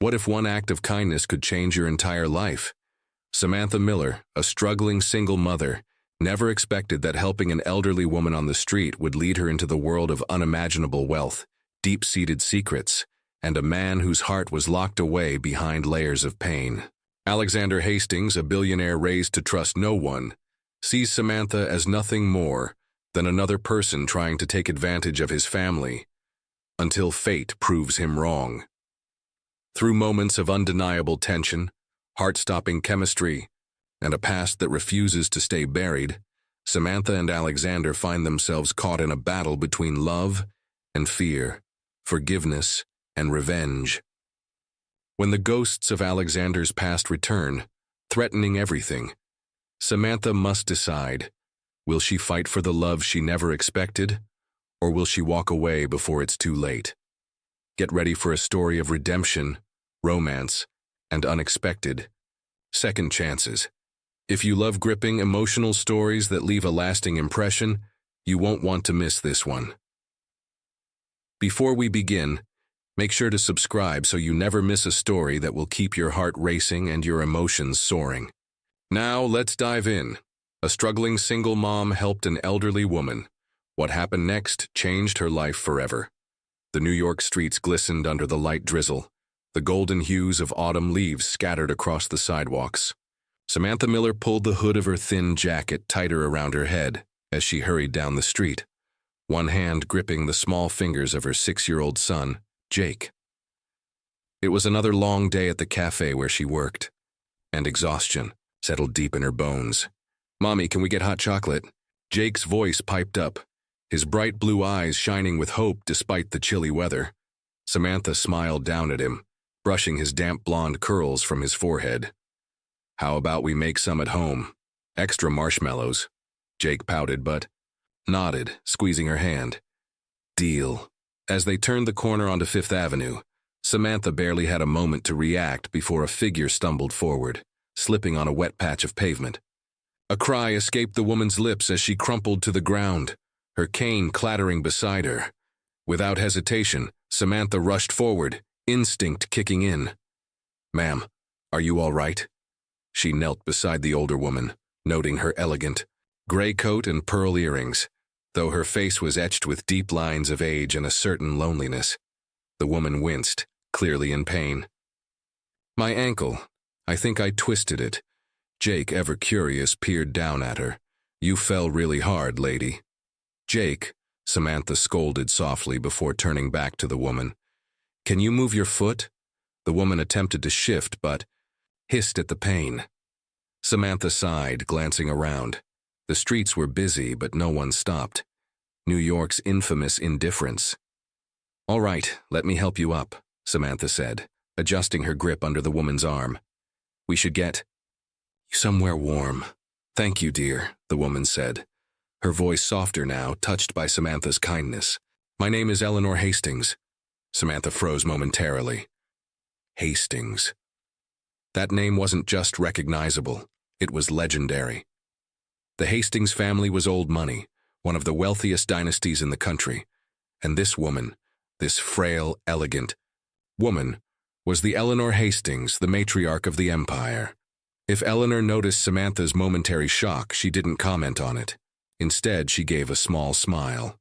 What if one act of kindness could change your entire life? Samantha Miller, a struggling single mother, never expected that helping an elderly woman on the street would lead her into the world of unimaginable wealth, deep-seated secrets, and a man whose heart was locked away behind layers of pain. Alexander Hastings, a billionaire raised to trust no one, sees Samantha as nothing more than another person trying to take advantage of his family, until fate proves him wrong. Through moments of undeniable tension, heart-stopping chemistry, and a past that refuses to stay buried, Samantha and Alexander find themselves caught in a battle between love and fear, forgiveness and revenge. When the ghosts of Alexander's past return, threatening everything, Samantha must decide, will she fight for the love she never expected, or will she walk away before it's too late? Get ready for a story of redemption, romance, and unexpected second chances. If you love gripping, emotional stories that leave a lasting impression, you won't want to miss this one. Before we begin, make sure to subscribe so you never miss a story that will keep your heart racing and your emotions soaring. Now, let's dive in. A struggling single mom helped an elderly woman. What happened next changed her life forever. The New York streets glistened under the light drizzle. The golden hues of autumn leaves scattered across the sidewalks. Samantha Miller pulled the hood of her thin jacket tighter around her head as she hurried down the street, one hand gripping the small fingers of her 6-year-old son, Jake. It was another long day at the cafe where she worked, and exhaustion settled deep in her bones. "Mommy, can we get hot chocolate?" Jake's voice piped up, his bright blue eyes shining with hope despite the chilly weather. Samantha smiled down at him, brushing his damp blonde curls from his forehead. "How about we make some at home? Extra marshmallows." Jake pouted but nodded, squeezing her hand. "Deal." As they turned the corner onto Fifth Avenue, Samantha barely had a moment to react before a figure stumbled forward, slipping on a wet patch of pavement. A cry escaped the woman's lips as she crumpled to the ground, her cane clattering beside her. Without hesitation, Samantha rushed forward, instinct kicking in. "Ma'am, are you all right?" She knelt beside the older woman, noting her elegant gray coat and pearl earrings, though her face was etched with deep lines of age and a certain loneliness. The woman winced, clearly in pain. "My ankle. I think I twisted it." Jake, ever curious, peered down at her. "You fell really hard, lady." "Jake," Samantha scolded softly before turning back to the woman. "Can you move your foot?" The woman attempted to shift, but hissed at the pain. Samantha sighed, glancing around. The streets were busy, but no one stopped. New York's infamous indifference. "All right, let me help you up," Samantha said, adjusting her grip under the woman's arm. "We should get you somewhere warm." "Thank you, dear," the woman said, her voice softer now, touched by Samantha's kindness. "My name is Eleanor Hastings." Samantha froze momentarily. Hastings. That name wasn't just recognizable, it was legendary. The Hastings family was old money, one of the wealthiest dynasties in the country, and this woman, this frail, elegant woman, was the Eleanor Hastings, the matriarch of the empire. If Eleanor noticed Samantha's momentary shock, she didn't comment on it. Instead, she gave a small smile.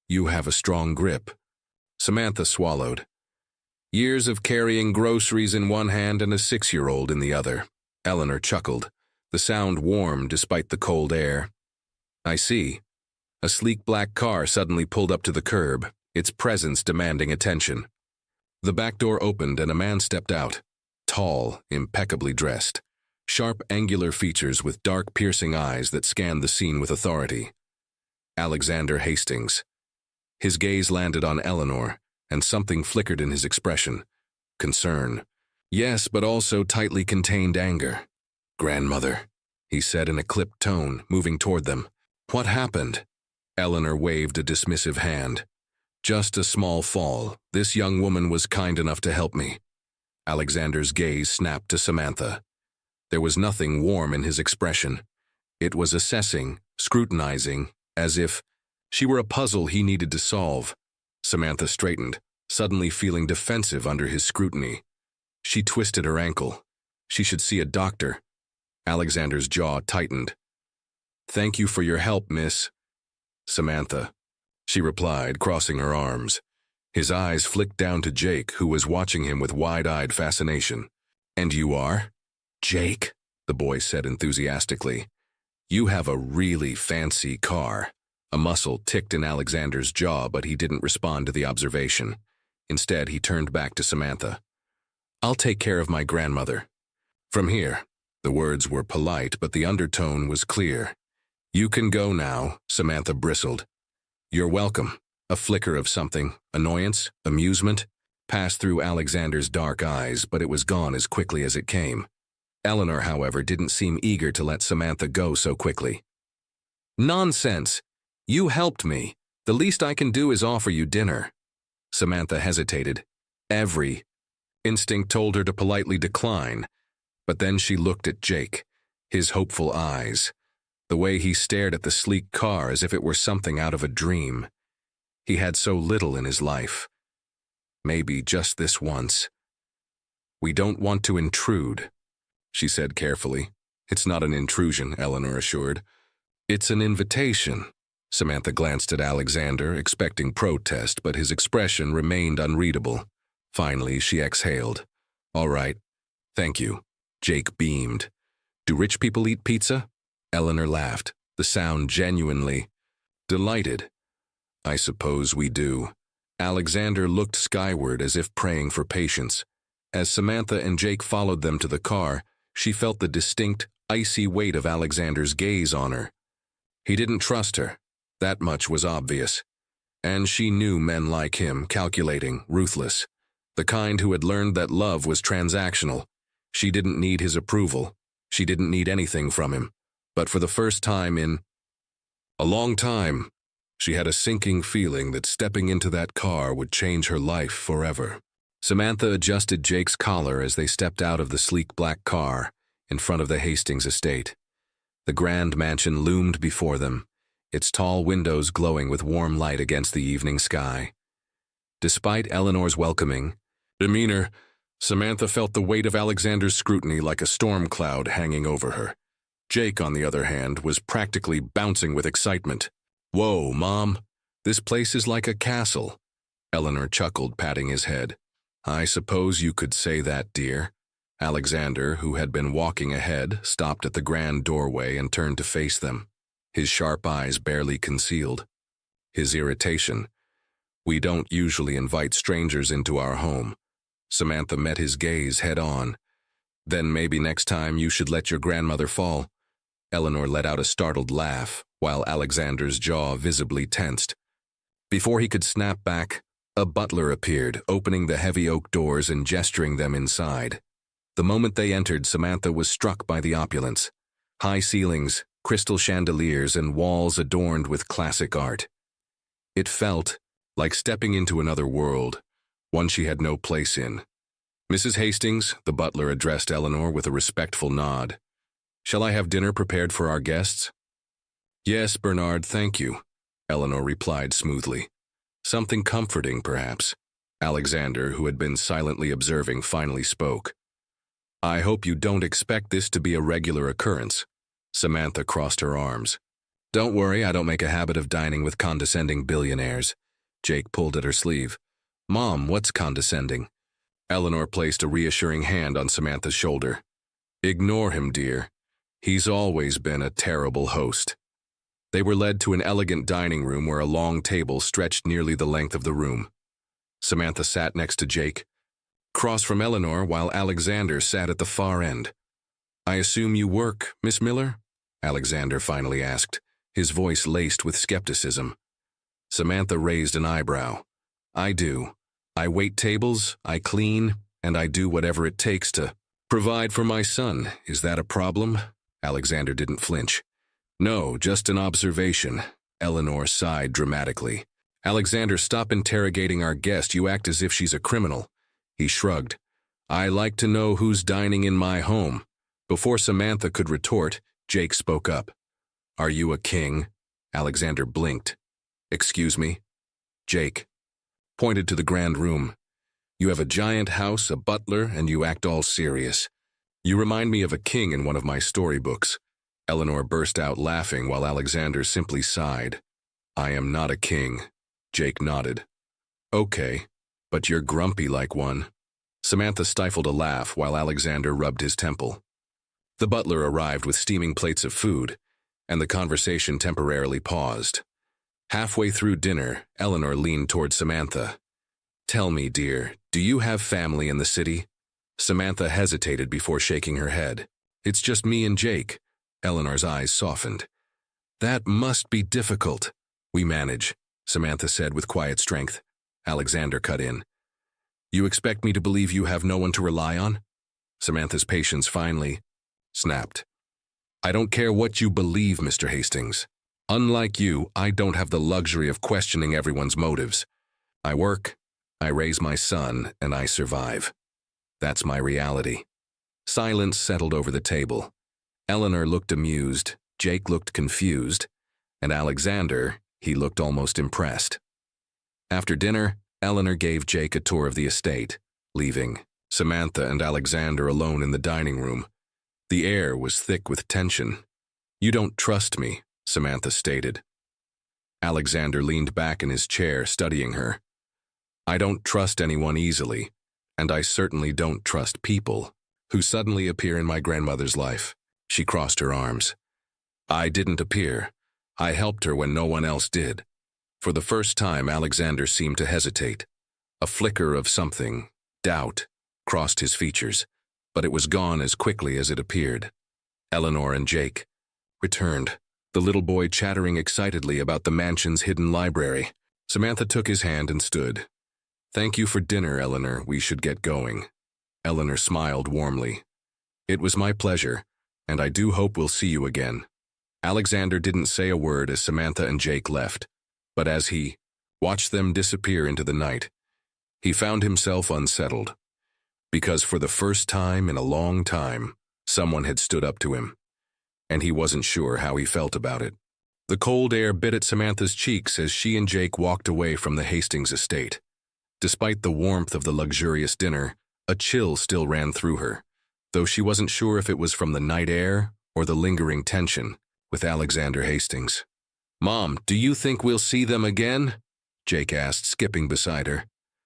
"You have a strong grip." Samantha swallowed. Years of carrying groceries in one hand and a 6-year-old in the other. Eleanor chuckled, the sound warm despite the cold air. "I see." A sleek black car suddenly pulled up to the curb, its presence demanding attention. The back door opened and a man stepped out, tall, impeccably dressed, sharp angular features with dark piercing eyes that scanned the scene with authority. Alexander Hastings. His gaze landed on Eleanor, and something flickered in his expression. Concern. Yes, but also tightly contained anger. "Grandmother," he said in a clipped tone, moving toward them. "What happened?" Eleanor waved a dismissive hand. "Just a small fall. This young woman was kind enough to help me." Alexander's gaze snapped to Samantha. There was nothing warm in his expression. It was assessing, scrutinizing, as if she were a puzzle he needed to solve. Samantha straightened, suddenly feeling defensive under his scrutiny. She twisted her ankle. She should see a doctor. Alexander's jaw tightened. "Thank you for your help, miss." "Samantha," she replied, crossing her arms. His eyes flicked down to Jake, who was watching him with wide-eyed fascination. "And you are?" "Jake," the boy said enthusiastically. "You have a really fancy car." A muscle ticked in Alexander's jaw, but he didn't respond to the observation. Instead, he turned back to Samantha. "I'll take care of my grandmother." "From here." The words were polite, but the undertone was clear. "You can go now," Samantha bristled. "You're welcome." A flicker of something, annoyance, amusement, passed through Alexander's dark eyes, but it was gone as quickly as it came. Eleanor, however, didn't seem eager to let Samantha go so quickly. "Nonsense! You helped me. The least I can do is offer you dinner." Samantha hesitated. Every instinct told her to politely decline, but then she looked at Jake, his hopeful eyes, the way he stared at the sleek car as if it were something out of a dream. He had so little in his life. Maybe just this once. "We don't want to intrude," she said carefully. "It's not an intrusion," Eleanor assured. "It's an invitation." Samantha glanced at Alexander, expecting protest, but his expression remained unreadable. Finally, she exhaled. "All right. Thank you." Jake beamed. "Do rich people eat pizza?" Eleanor laughed, the sound genuinely delighted. "I suppose we do." Alexander looked skyward as if praying for patience. As Samantha and Jake followed them to the car, she felt the distinct, icy weight of Alexander's gaze on her. He didn't trust her. That much was obvious. And she knew men like him, calculating, ruthless. The kind who had learned that love was transactional. She didn't need his approval. She didn't need anything from him. But for the first time in a long time, she had a sinking feeling that stepping into that car would change her life forever. Samantha adjusted Jake's collar as they stepped out of the sleek black car in front of the Hastings estate. The grand mansion loomed before them, its tall windows glowing with warm light against the evening sky. Despite Eleanor's welcoming demeanor, Samantha felt the weight of Alexander's scrutiny like a storm cloud hanging over her. Jake, on the other hand, was practically bouncing with excitement. "Whoa, Mom, this place is like a castle." Eleanor chuckled, patting his head. "I suppose you could say that, dear." Alexander, who had been walking ahead, stopped at the grand doorway and turned to face them, his sharp eyes barely concealed. His irritation. "We don't usually invite strangers into our home." Samantha met his gaze head-on. "Then maybe next time you should let your grandmother fall." Eleanor let out a startled laugh, while Alexander's jaw visibly tensed. Before he could snap back, a butler appeared, opening the heavy oak doors and gesturing them inside. The moment they entered, Samantha was struck by the opulence. High ceilings, crystal chandeliers, and walls adorned with classic art. It felt like stepping into another world, one she had no place in. "Mrs. Hastings," the butler addressed Eleanor with a respectful nod. "Shall I have dinner prepared for our guests?" "Yes, Bernard, thank you," Eleanor replied smoothly. "Something comforting, perhaps." Alexander, who had been silently observing, finally spoke. "I hope you don't expect this to be a regular occurrence." Samantha crossed her arms. "Don't worry, I don't make a habit of dining with condescending billionaires." Jake pulled at her sleeve. "Mom, what's condescending?" Eleanor placed a reassuring hand on Samantha's shoulder. "Ignore him, dear. He's always been a terrible host." They were led to an elegant dining room where a long table stretched nearly the length of the room. Samantha sat next to Jake, across from Eleanor, while Alexander sat at the far end. "I assume you work, Miss Miller?" Alexander finally asked, his voice laced with skepticism. Samantha raised an eyebrow. "I do. I wait tables, I clean, and I do whatever it takes to provide for my son. Is that a problem?" Alexander didn't flinch. "No, just an observation." Eleanor sighed dramatically. "Alexander, stop interrogating our guest. You act as if she's a criminal." He shrugged. "I like to know who's dining in my home." Before Samantha could retort, Jake spoke up. "Are you a king?" Alexander blinked. "Excuse me?" Jake pointed to the grand room. You have a giant house, a butler, and you act all serious. You remind me of a king in one of my storybooks." Eleanor burst out laughing while Alexander simply sighed. "I am not a king." Jake nodded. "Okay, but you're grumpy like one." Samantha stifled a laugh while Alexander rubbed his temple. The butler arrived with steaming plates of food, and the conversation temporarily paused. Halfway through dinner, Eleanor leaned toward Samantha. "Tell me, dear, do you have family in the city?" Samantha hesitated before shaking her head. "It's just me and Jake." Eleanor's eyes softened. "That must be difficult." "We manage," Samantha said with quiet strength. Alexander cut in. "You expect me to believe you have no one to rely on?" Samantha's patience finally snapped. "I don't care what you believe, Mr. Hastings. Unlike you, I don't have the luxury of questioning everyone's motives. I work, I raise my son, and I survive. That's my reality." Silence settled over the table. Eleanor looked amused, Jake looked confused, and Alexander, he looked almost impressed. After dinner, Eleanor gave Jake a tour of the estate, leaving Samantha and Alexander alone in the dining room. The air was thick with tension. "You don't trust me," Samantha stated. Alexander leaned back in his chair, studying her. "I don't trust anyone easily, and I certainly don't trust people who suddenly appear in my grandmother's life." She crossed her arms. "I didn't appear. I helped her when no one else did." For the first time, Alexander seemed to hesitate. A flicker of something, doubt, crossed his features, but it was gone as quickly as it appeared. Eleanor and Jake returned, the little boy chattering excitedly about the mansion's hidden library. Samantha took his hand and stood. "Thank you for dinner, Eleanor. We should get going." Eleanor smiled warmly. "It was my pleasure, and I do hope we'll see you again." Alexander didn't say a word as Samantha and Jake left, but as he watched them disappear into the night, he found himself unsettled. Because for the first time in a long time, someone had stood up to him, and he wasn't sure how he felt about it. The cold air bit at Samantha's cheeks as she and Jake walked away from the Hastings estate. Despite the warmth of the luxurious dinner, a chill still ran through her, though she wasn't sure if it was from the night air or the lingering tension with Alexander Hastings. "Mom, do you think we'll see them again?" Jake asked, skipping beside her.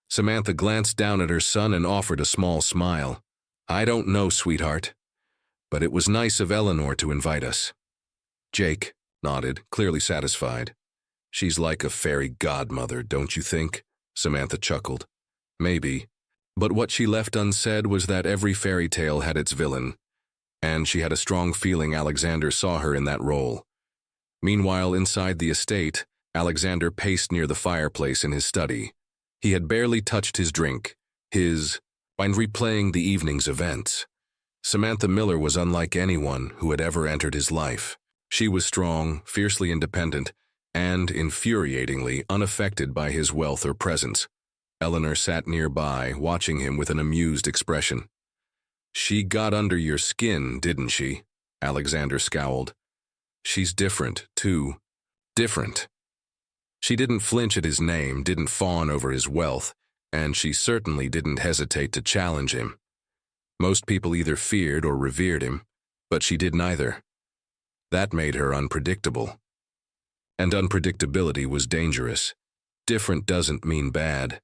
Samantha glanced down at her son and offered a small smile. "I don't know, sweetheart, but it was nice of Eleanor to invite us." Jake nodded, clearly satisfied. "She's like a fairy godmother, don't you think?" Samantha chuckled. "Maybe. But what she left unsaid was that every fairy tale had its villain, and she had a strong feeling Alexander saw her in that role." Meanwhile, inside the estate, Alexander paced near the fireplace in his study. He had barely touched his drink, when replaying the evening's events. Samantha Miller was unlike anyone who had ever entered his life. She was strong, fiercely independent, and, infuriatingly, unaffected by his wealth or presence. Eleanor sat nearby, watching him with an amused expression. "She got under your skin, didn't she?" Alexander scowled. "She's different, too. Different." She didn't flinch at his name, didn't fawn over his wealth, and she certainly didn't hesitate to challenge him. Most people either feared or revered him, but she did neither. That made her unpredictable. And unpredictability was dangerous. "Different doesn't mean bad,"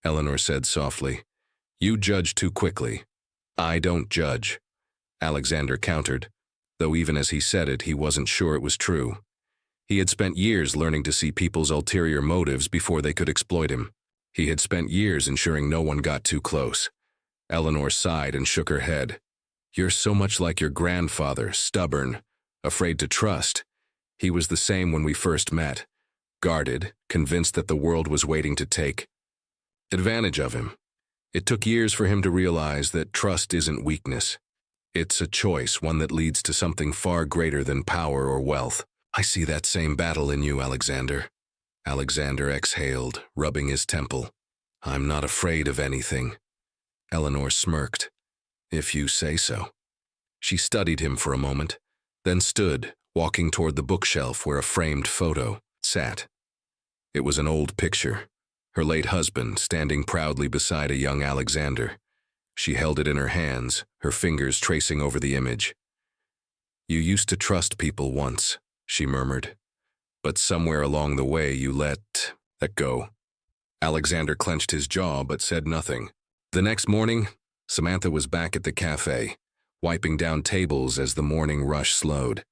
Eleanor said softly. "You judge too quickly." "I don't judge," Alexander countered, though even as he said it, he wasn't sure it was true. He had spent years learning to see people's ulterior motives before they could exploit him. He had spent years ensuring no one got too close. Eleanor sighed and shook her head. "You're so much like your grandfather, stubborn, afraid to trust. He was the same when we first met, guarded, convinced that the world was waiting to take advantage of him. It took years for him to realize that trust isn't weakness. It's a choice, one that leads to something far greater than power or wealth." "I see that same battle in you, Alexander." Alexander exhaled, rubbing his temple. "I'm not afraid of anything." Eleanor smirked. "If you say so." She studied him for a moment, then stood, walking toward the bookshelf where a framed photo sat. It was an old picture, her late husband standing proudly beside a young Alexander. She held it in her hands, her fingers tracing over the image. "You used to trust people once," she murmured. "But somewhere along the way you let that go." Alexander clenched his jaw but said nothing. The next morning, Samantha was back at the cafe, wiping down tables as the morning rush slowed.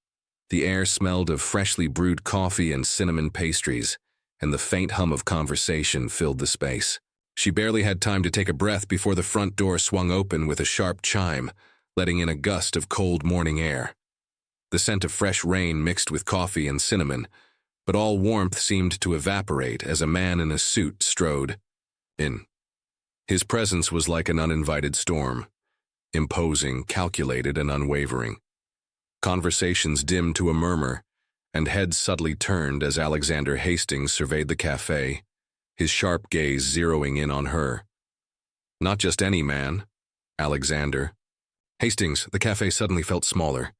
The air smelled of freshly brewed coffee and cinnamon pastries, and the faint hum of conversation filled the space. She barely had time to take a breath before the front door swung open with a sharp chime, letting in a gust of cold morning air. The scent of fresh rain mixed with coffee and cinnamon, but all warmth seemed to evaporate as a man in a suit strode in. His presence was like an uninvited storm, imposing, calculated, and unwavering. Conversations dimmed to a murmur, and heads subtly turned as Alexander Hastings surveyed the cafe, his sharp gaze zeroing in on her. Not just any man, Alexander. Hastings, the cafe suddenly felt smaller.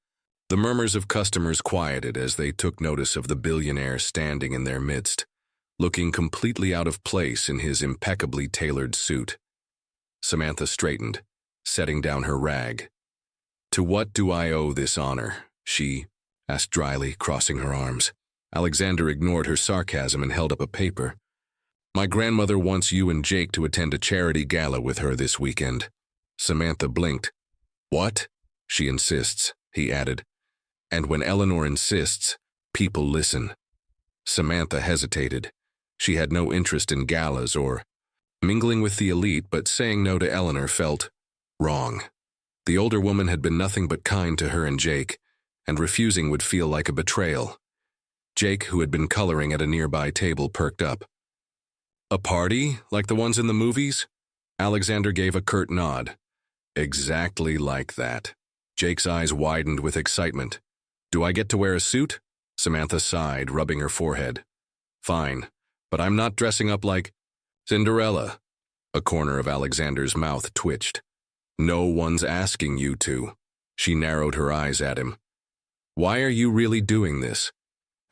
The murmurs of customers quieted as they took notice of the billionaire standing in their midst, looking completely out of place in his impeccably tailored suit. Samantha straightened, setting down her rag. "To what do I owe this honor?" she asked dryly, crossing her arms. Alexander ignored her sarcasm and held up a paper. "My grandmother wants you and Jake to attend a charity gala with her this weekend." Samantha blinked. "What?" "She insists," he added. "And when Eleanor insists, people listen." Samantha hesitated. She had no interest in galas or mingling with the elite, but saying no to Eleanor felt wrong. The older woman had been nothing but kind to her and Jake, and refusing would feel like a betrayal. Jake, who had been coloring at a nearby table, perked up. "A party, like the ones in the movies?" Alexander gave a curt nod. "Exactly like that." Jake's eyes widened with excitement. "Do I get to wear a suit?" Samantha sighed, rubbing her forehead. "Fine, but I'm not dressing up like Cinderella." A corner of Alexander's mouth twitched. "No one's asking you to." She narrowed her eyes at him. "Why are you really doing this?"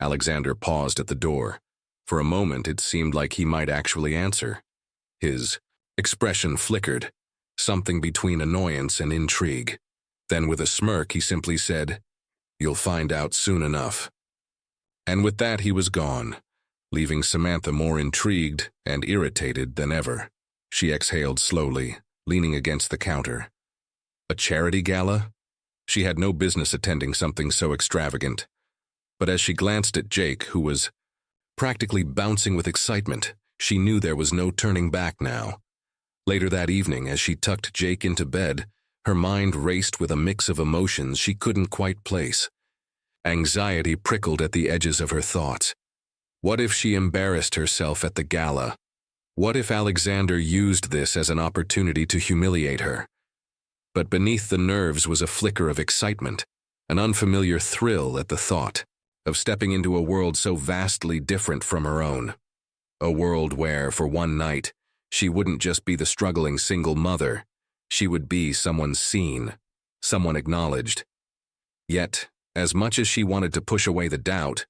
Alexander paused at the door. For a moment, it seemed like he might actually answer. His expression flickered, something between annoyance and intrigue. Then with a smirk, he simply said, "You'll find out soon enough." And with that, he was gone, leaving Samantha more intrigued and irritated than ever. She exhaled slowly, leaning against the counter. A charity gala? She had no business attending something so extravagant. But as she glanced at Jake, who was practically bouncing with excitement, she knew there was no turning back now. Later that evening, as she tucked Jake into bed, her mind raced with a mix of emotions she couldn't quite place. Anxiety prickled at the edges of her thoughts. What if she embarrassed herself at the gala? What if Alexander used this as an opportunity to humiliate her? But beneath the nerves was a flicker of excitement, an unfamiliar thrill at the thought of stepping into a world so vastly different from her own. A world where, for one night, she wouldn't just be the struggling single mother. She would be someone seen, someone acknowledged. Yet, as much as she wanted to push away the doubt,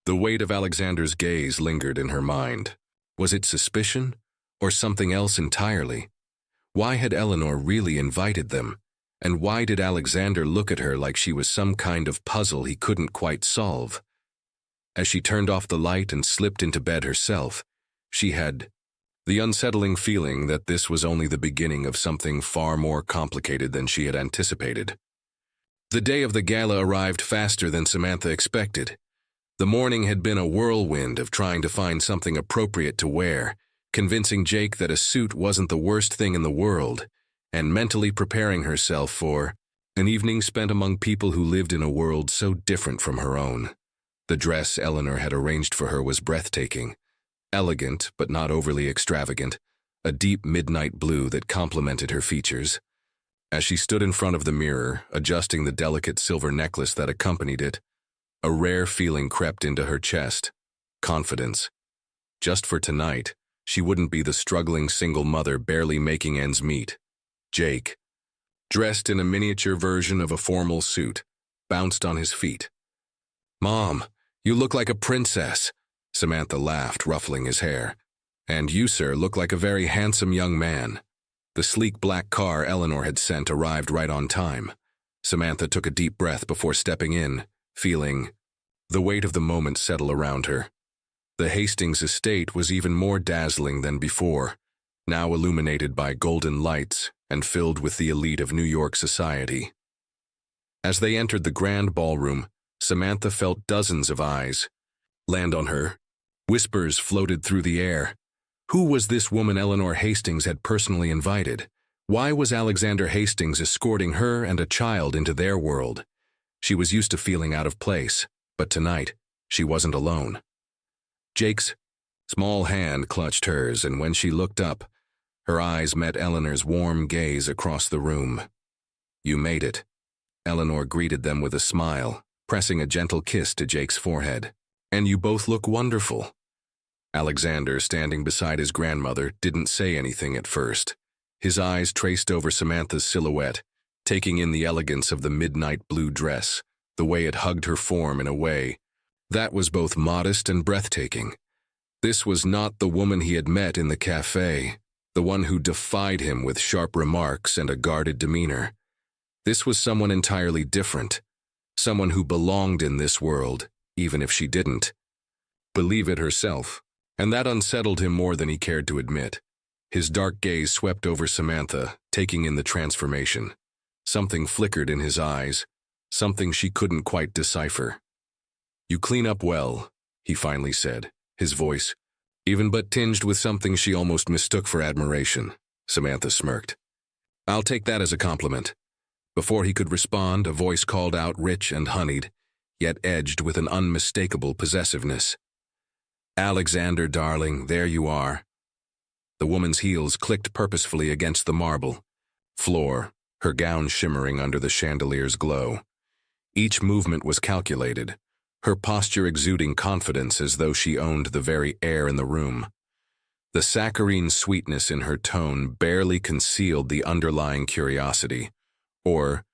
the weight of Alexander's gaze lingered in her mind. Was it suspicion, or something else entirely? Why had Eleanor really invited them? And why did Alexander look at her like she was some kind of puzzle he couldn't quite solve? As she turned off the light and slipped into bed herself, she had the unsettling feeling that this was only the beginning of something far more complicated than she had anticipated. The day of the gala arrived faster than Samantha expected. The morning had been a whirlwind of trying to find something appropriate to wear, convincing Jake that a suit wasn't the worst thing in the world, and mentally preparing herself for an evening spent among people who lived in a world so different from her own. The dress Eleanor had arranged for her was breathtaking, elegant but not overly extravagant, a deep midnight blue that complemented her features. As she stood in front of the mirror, adjusting the delicate silver necklace that accompanied it, a rare feeling crept into her chest, confidence. Just for tonight, she wouldn't be the struggling single mother barely making ends meet. Jake, dressed in a miniature version of a formal suit, bounced on his feet. "Mom, you look like a princess," Samantha laughed, ruffling his hair. And you, sir, look like a very handsome young man. The sleek black car Eleanor had sent arrived right on time. Samantha took a deep breath before stepping in, feeling the weight of the moment settle around her. The Hastings estate was even more dazzling than before, now illuminated by golden lights and filled with the elite of New York society. As they entered the grand ballroom, Samantha felt dozens of eyes land on her. Whispers floated through the air. Who was this woman Eleanor Hastings had personally invited? Why was Alexander Hastings escorting her and a child into their world? She was used to feeling out of place, but tonight, she wasn't alone. Jake's small hand clutched hers, and when she looked up, her eyes met Eleanor's warm gaze across the room. "You made it." Eleanor greeted them with a smile, pressing a gentle kiss to Jake's forehead. "And you both look wonderful." Alexander, standing beside his grandmother, didn't say anything at first. His eyes traced over Samantha's silhouette, taking in the elegance of the midnight blue dress, the way it hugged her form in a way that was both modest and breathtaking. This was not the woman he had met in the cafe, the one who defied him with sharp remarks and a guarded demeanor. This was someone entirely different, someone who belonged in this world, even if she didn't believe it herself, and that unsettled him more than he cared to admit. His dark gaze swept over Samantha, taking in the transformation. Something flickered in his eyes, something she couldn't quite decipher. "You clean up well," he finally said, his voice even but tinged with something she almost mistook for admiration. Samantha smirked. "I'll take that as a compliment." Before he could respond, a voice called out, rich and honeyed, yet edged with an unmistakable possessiveness. "Alexander, darling, there you are." The woman's heels clicked purposefully against the marble floor, her gown shimmering under the chandelier's glow. Each movement was calculated, her posture exuding confidence as though she owned the very air in the room. The saccharine sweetness in her tone barely concealed the underlying curiosity, or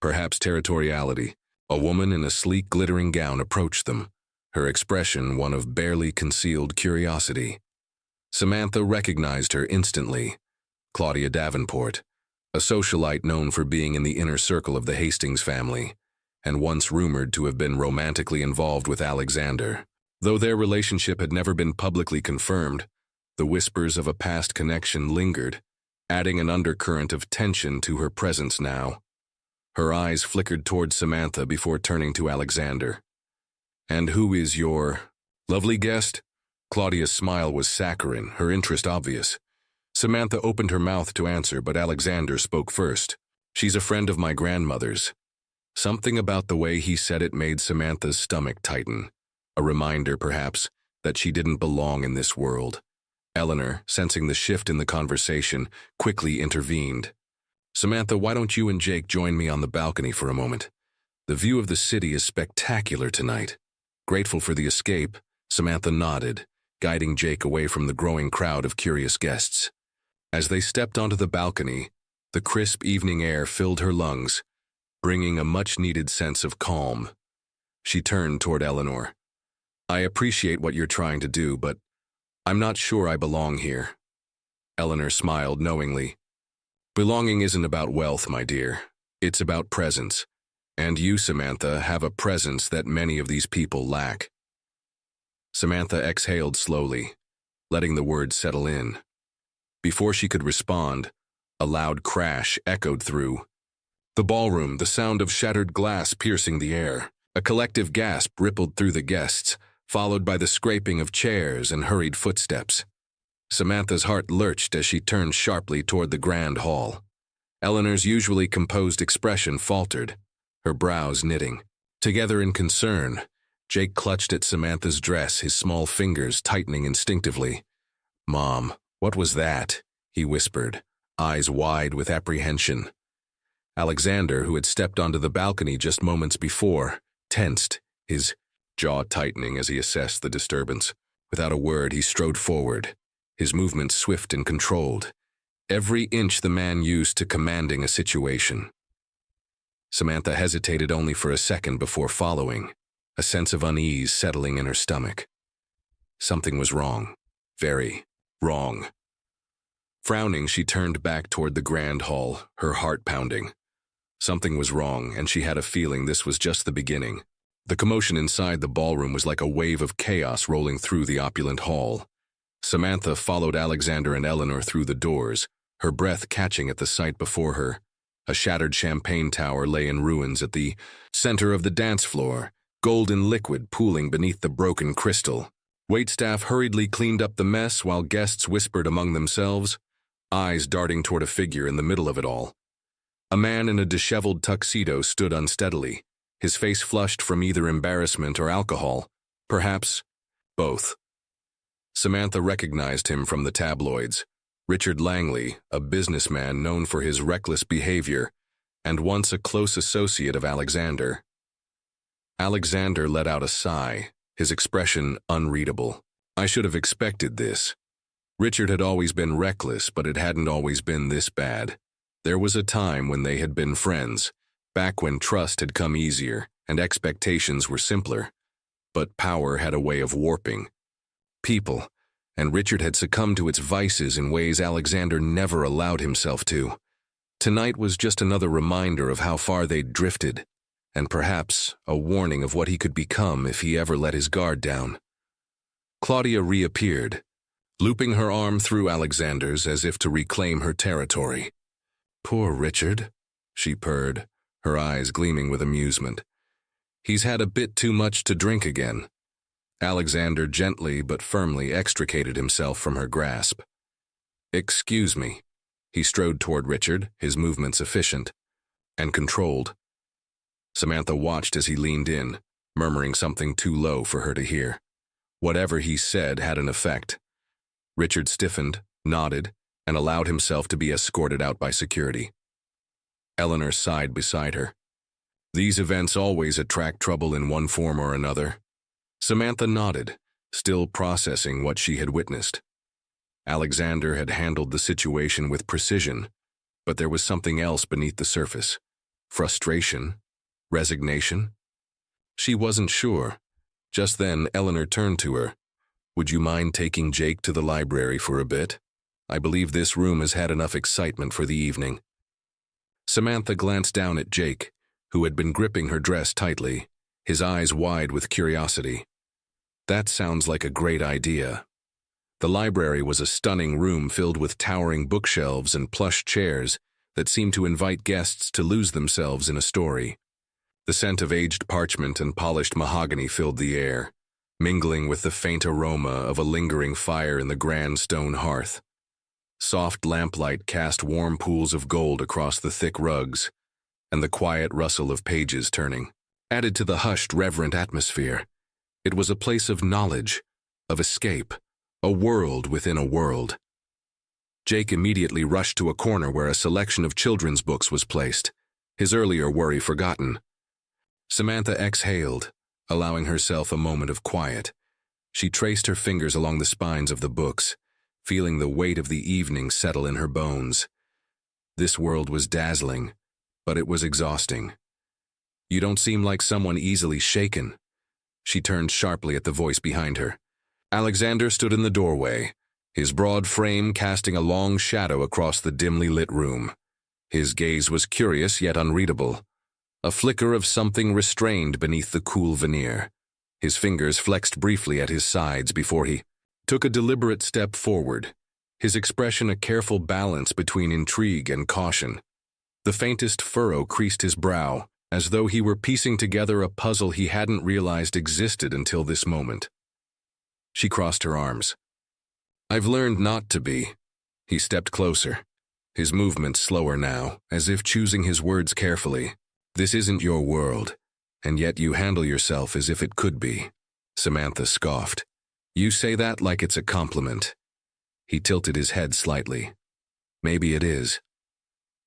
perhaps territoriality. A woman in a sleek, glittering gown approached them, her expression one of barely concealed curiosity. Samantha recognized her instantly. Claudia Davenport, a socialite known for being in the inner circle of the Hastings family, and once rumored to have been romantically involved with Alexander. Though their relationship had never been publicly confirmed, the whispers of a past connection lingered, adding an undercurrent of tension to her presence now. Her eyes flickered toward Samantha before turning to Alexander. "And who is your lovely guest?" Claudia's smile was saccharine, her interest obvious. Samantha opened her mouth to answer, but Alexander spoke first. "She's a friend of my grandmother's." Something about the way he said it made Samantha's stomach tighten, a reminder, perhaps, that she didn't belong in this world. Eleanor, sensing the shift in the conversation, quickly intervened. "Samantha, why don't you and Jake join me on the balcony for a moment? The view of the city is spectacular tonight." Grateful for the escape, Samantha nodded, guiding Jake away from the growing crowd of curious guests. As they stepped onto the balcony, the crisp evening air filled her lungs, bringing a much-needed sense of calm. She turned toward Eleanor. "I appreciate what you're trying to do, but I'm not sure I belong here." Eleanor smiled knowingly. "Belonging isn't about wealth, my dear. It's about presence. And you, Samantha, have a presence that many of these people lack." Samantha exhaled slowly, letting the words settle in. Before she could respond, a loud crash echoed through the ballroom, the sound of shattered glass piercing the air. A collective gasp rippled through the guests, followed by the scraping of chairs and hurried footsteps. Samantha's heart lurched as she turned sharply toward the grand hall. Eleanor's usually composed expression faltered, her brows knitting. Together in concern, Jake clutched at Samantha's dress, his small fingers tightening instinctively. "Mom, what was that?" he whispered, eyes wide with apprehension. Alexander, who had stepped onto the balcony just moments before, tensed, his jaw tightening as he assessed the disturbance. Without a word, he strode forward, his movements swift and controlled, every inch the man used to commanding a situation. Samantha hesitated only for a second before following, a sense of unease settling in her stomach. Something was wrong. Very, Wrong. Frowning, she turned back toward the grand hall, her heart pounding. Something was wrong, and she had a feeling this was just the beginning. The commotion inside the ballroom was like a wave of chaos rolling through the opulent hall. Samantha followed Alexander and Eleanor through the doors, her breath catching at the sight before her. A shattered champagne tower lay in ruins at the center of the dance floor, golden liquid pooling beneath the broken crystal. Waitstaff hurriedly cleaned up the mess while guests whispered among themselves, eyes darting toward a figure in the middle of it all. A man in a disheveled tuxedo stood unsteadily, his face flushed from either embarrassment or alcohol, perhaps both. Samantha recognized him from the tabloids. Richard Langley, a businessman known for his reckless behavior, and once a close associate of Alexander. Alexander let out a sigh, his expression unreadable. I should have expected this. Richard had always been reckless, but it hadn't always been this bad. There was a time when they had been friends, back when trust had come easier and expectations were simpler. But power had a way of warping people, and Richard had succumbed to its vices in ways Alexander never allowed himself to. Tonight was just another reminder of how far they'd drifted, and perhaps a warning of what he could become if he ever let his guard down. Claudia reappeared, looping her arm through Alexander's as if to reclaim her territory. Poor Richard, she purred, her eyes gleaming with amusement. He's had a bit too much to drink again. Alexander gently but firmly extricated himself from her grasp. Excuse me. He strode toward Richard, his movements efficient and controlled. Samantha watched as he leaned in, murmuring something too low for her to hear. Whatever he said had an effect. Richard stiffened, nodded, and allowed himself to be escorted out by security. Eleanor sighed beside her. These events always attract trouble in one form or another. Samantha nodded, still processing what she had witnessed. Alexander had handled the situation with precision, but there was something else beneath the surface. Frustration? Resignation? She wasn't sure. Just then, Eleanor turned to her. Would you mind taking Jake to the library for a bit? I believe this room has had enough excitement for the evening. Samantha glanced down at Jake, who had been gripping her dress tightly, his eyes wide with curiosity. That sounds like a great idea. The library was a stunning room filled with towering bookshelves and plush chairs that seemed to invite guests to lose themselves in a story. The scent of aged parchment and polished mahogany filled the air, mingling with the faint aroma of a lingering fire in the grand stone hearth. Soft lamplight cast warm pools of gold across the thick rugs, and the quiet rustle of pages turning added to the hushed, reverent atmosphere. It was a place of knowledge, of escape, a world within a world. Jake immediately rushed to a corner where a selection of children's books was placed, his earlier worry forgotten. Samantha exhaled, allowing herself a moment of quiet. She traced her fingers along the spines of the books, feeling the weight of the evening settle in her bones. This world was dazzling, but it was exhausting. You don't seem like someone easily shaken. She turned sharply at the voice behind her. Alexander stood in the doorway, his broad frame casting a long shadow across the dimly lit room. His gaze was curious yet unreadable, a flicker of something restrained beneath the cool veneer. His fingers flexed briefly at his sides before he took a deliberate step forward, his expression a careful balance between intrigue and caution. The faintest furrow creased his brow, as though he were piecing together a puzzle he hadn't realized existed until this moment. She crossed her arms. I've learned not to be. He stepped closer, his movements slower now, as if choosing his words carefully. This isn't your world, and yet you handle yourself as if it could be. Samantha scoffed. You say that like it's a compliment. He tilted his head slightly. Maybe it is.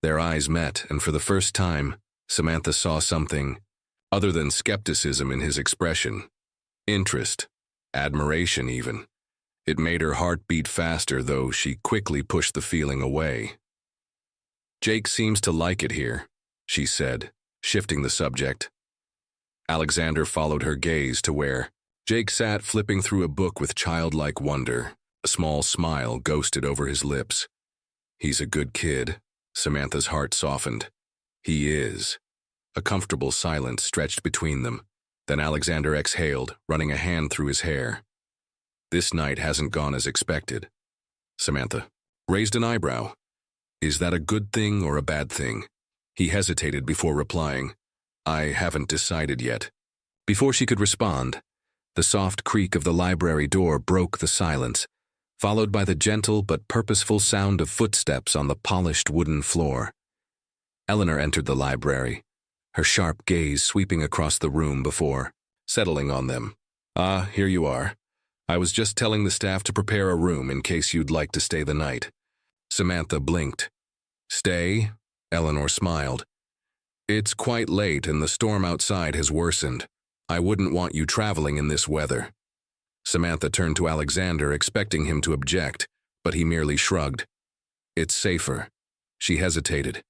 Their eyes met, and for the first time, Samantha saw something other than skepticism in his expression. Interest, admiration even. It made her heart beat faster, though she quickly pushed the feeling away. Jake seems to like it here, she said, shifting the subject. Alexander followed her gaze to where Jake sat flipping through a book with childlike wonder. A small smile ghosted over his lips. He's a good kid. Samantha's heart softened. He is. A comfortable silence stretched between them. Then Alexander exhaled, running a hand through his hair. This night hasn't gone as expected. Samantha raised an eyebrow. Is that a good thing or a bad thing? He hesitated before replying. I haven't decided yet. Before she could respond, the soft creak of the library door broke the silence, followed by the gentle but purposeful sound of footsteps on the polished wooden floor. Eleanor entered the library, her sharp gaze sweeping across the room before settling on them. Ah, here you are. I was just telling the staff to prepare a room in case you'd like to stay the night. Samantha blinked. Stay? Eleanor smiled. It's quite late and the storm outside has worsened. I wouldn't want you traveling in this weather. Samantha turned to Alexander, expecting him to object, but he merely shrugged. It's safer. She hesitated.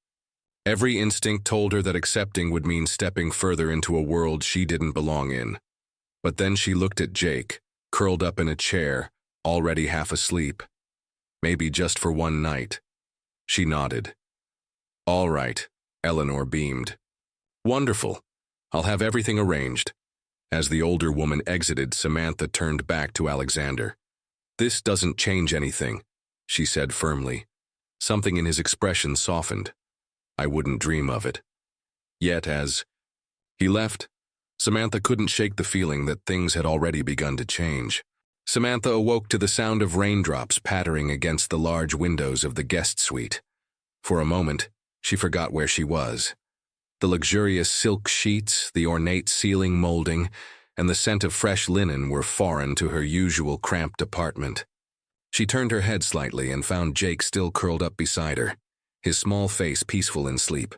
Every instinct told her that accepting would mean stepping further into a world she didn't belong in. But then she looked at Jake, curled up in a chair, already half asleep. Maybe just for one night. She nodded. All right, Eleanor beamed. Wonderful. I'll have everything arranged. As the older woman exited, Samantha turned back to Alexander. This doesn't change anything, she said firmly. Something in his expression softened. I wouldn't dream of it. Yet as he left, Samantha couldn't shake the feeling that things had already begun to change. Samantha awoke to the sound of raindrops pattering against the large windows of the guest suite. For a moment, she forgot where she was. The luxurious silk sheets, the ornate ceiling molding, and the scent of fresh linen were foreign to her usual cramped apartment. She turned her head slightly and found Jake still curled up beside her, his small face peaceful in sleep.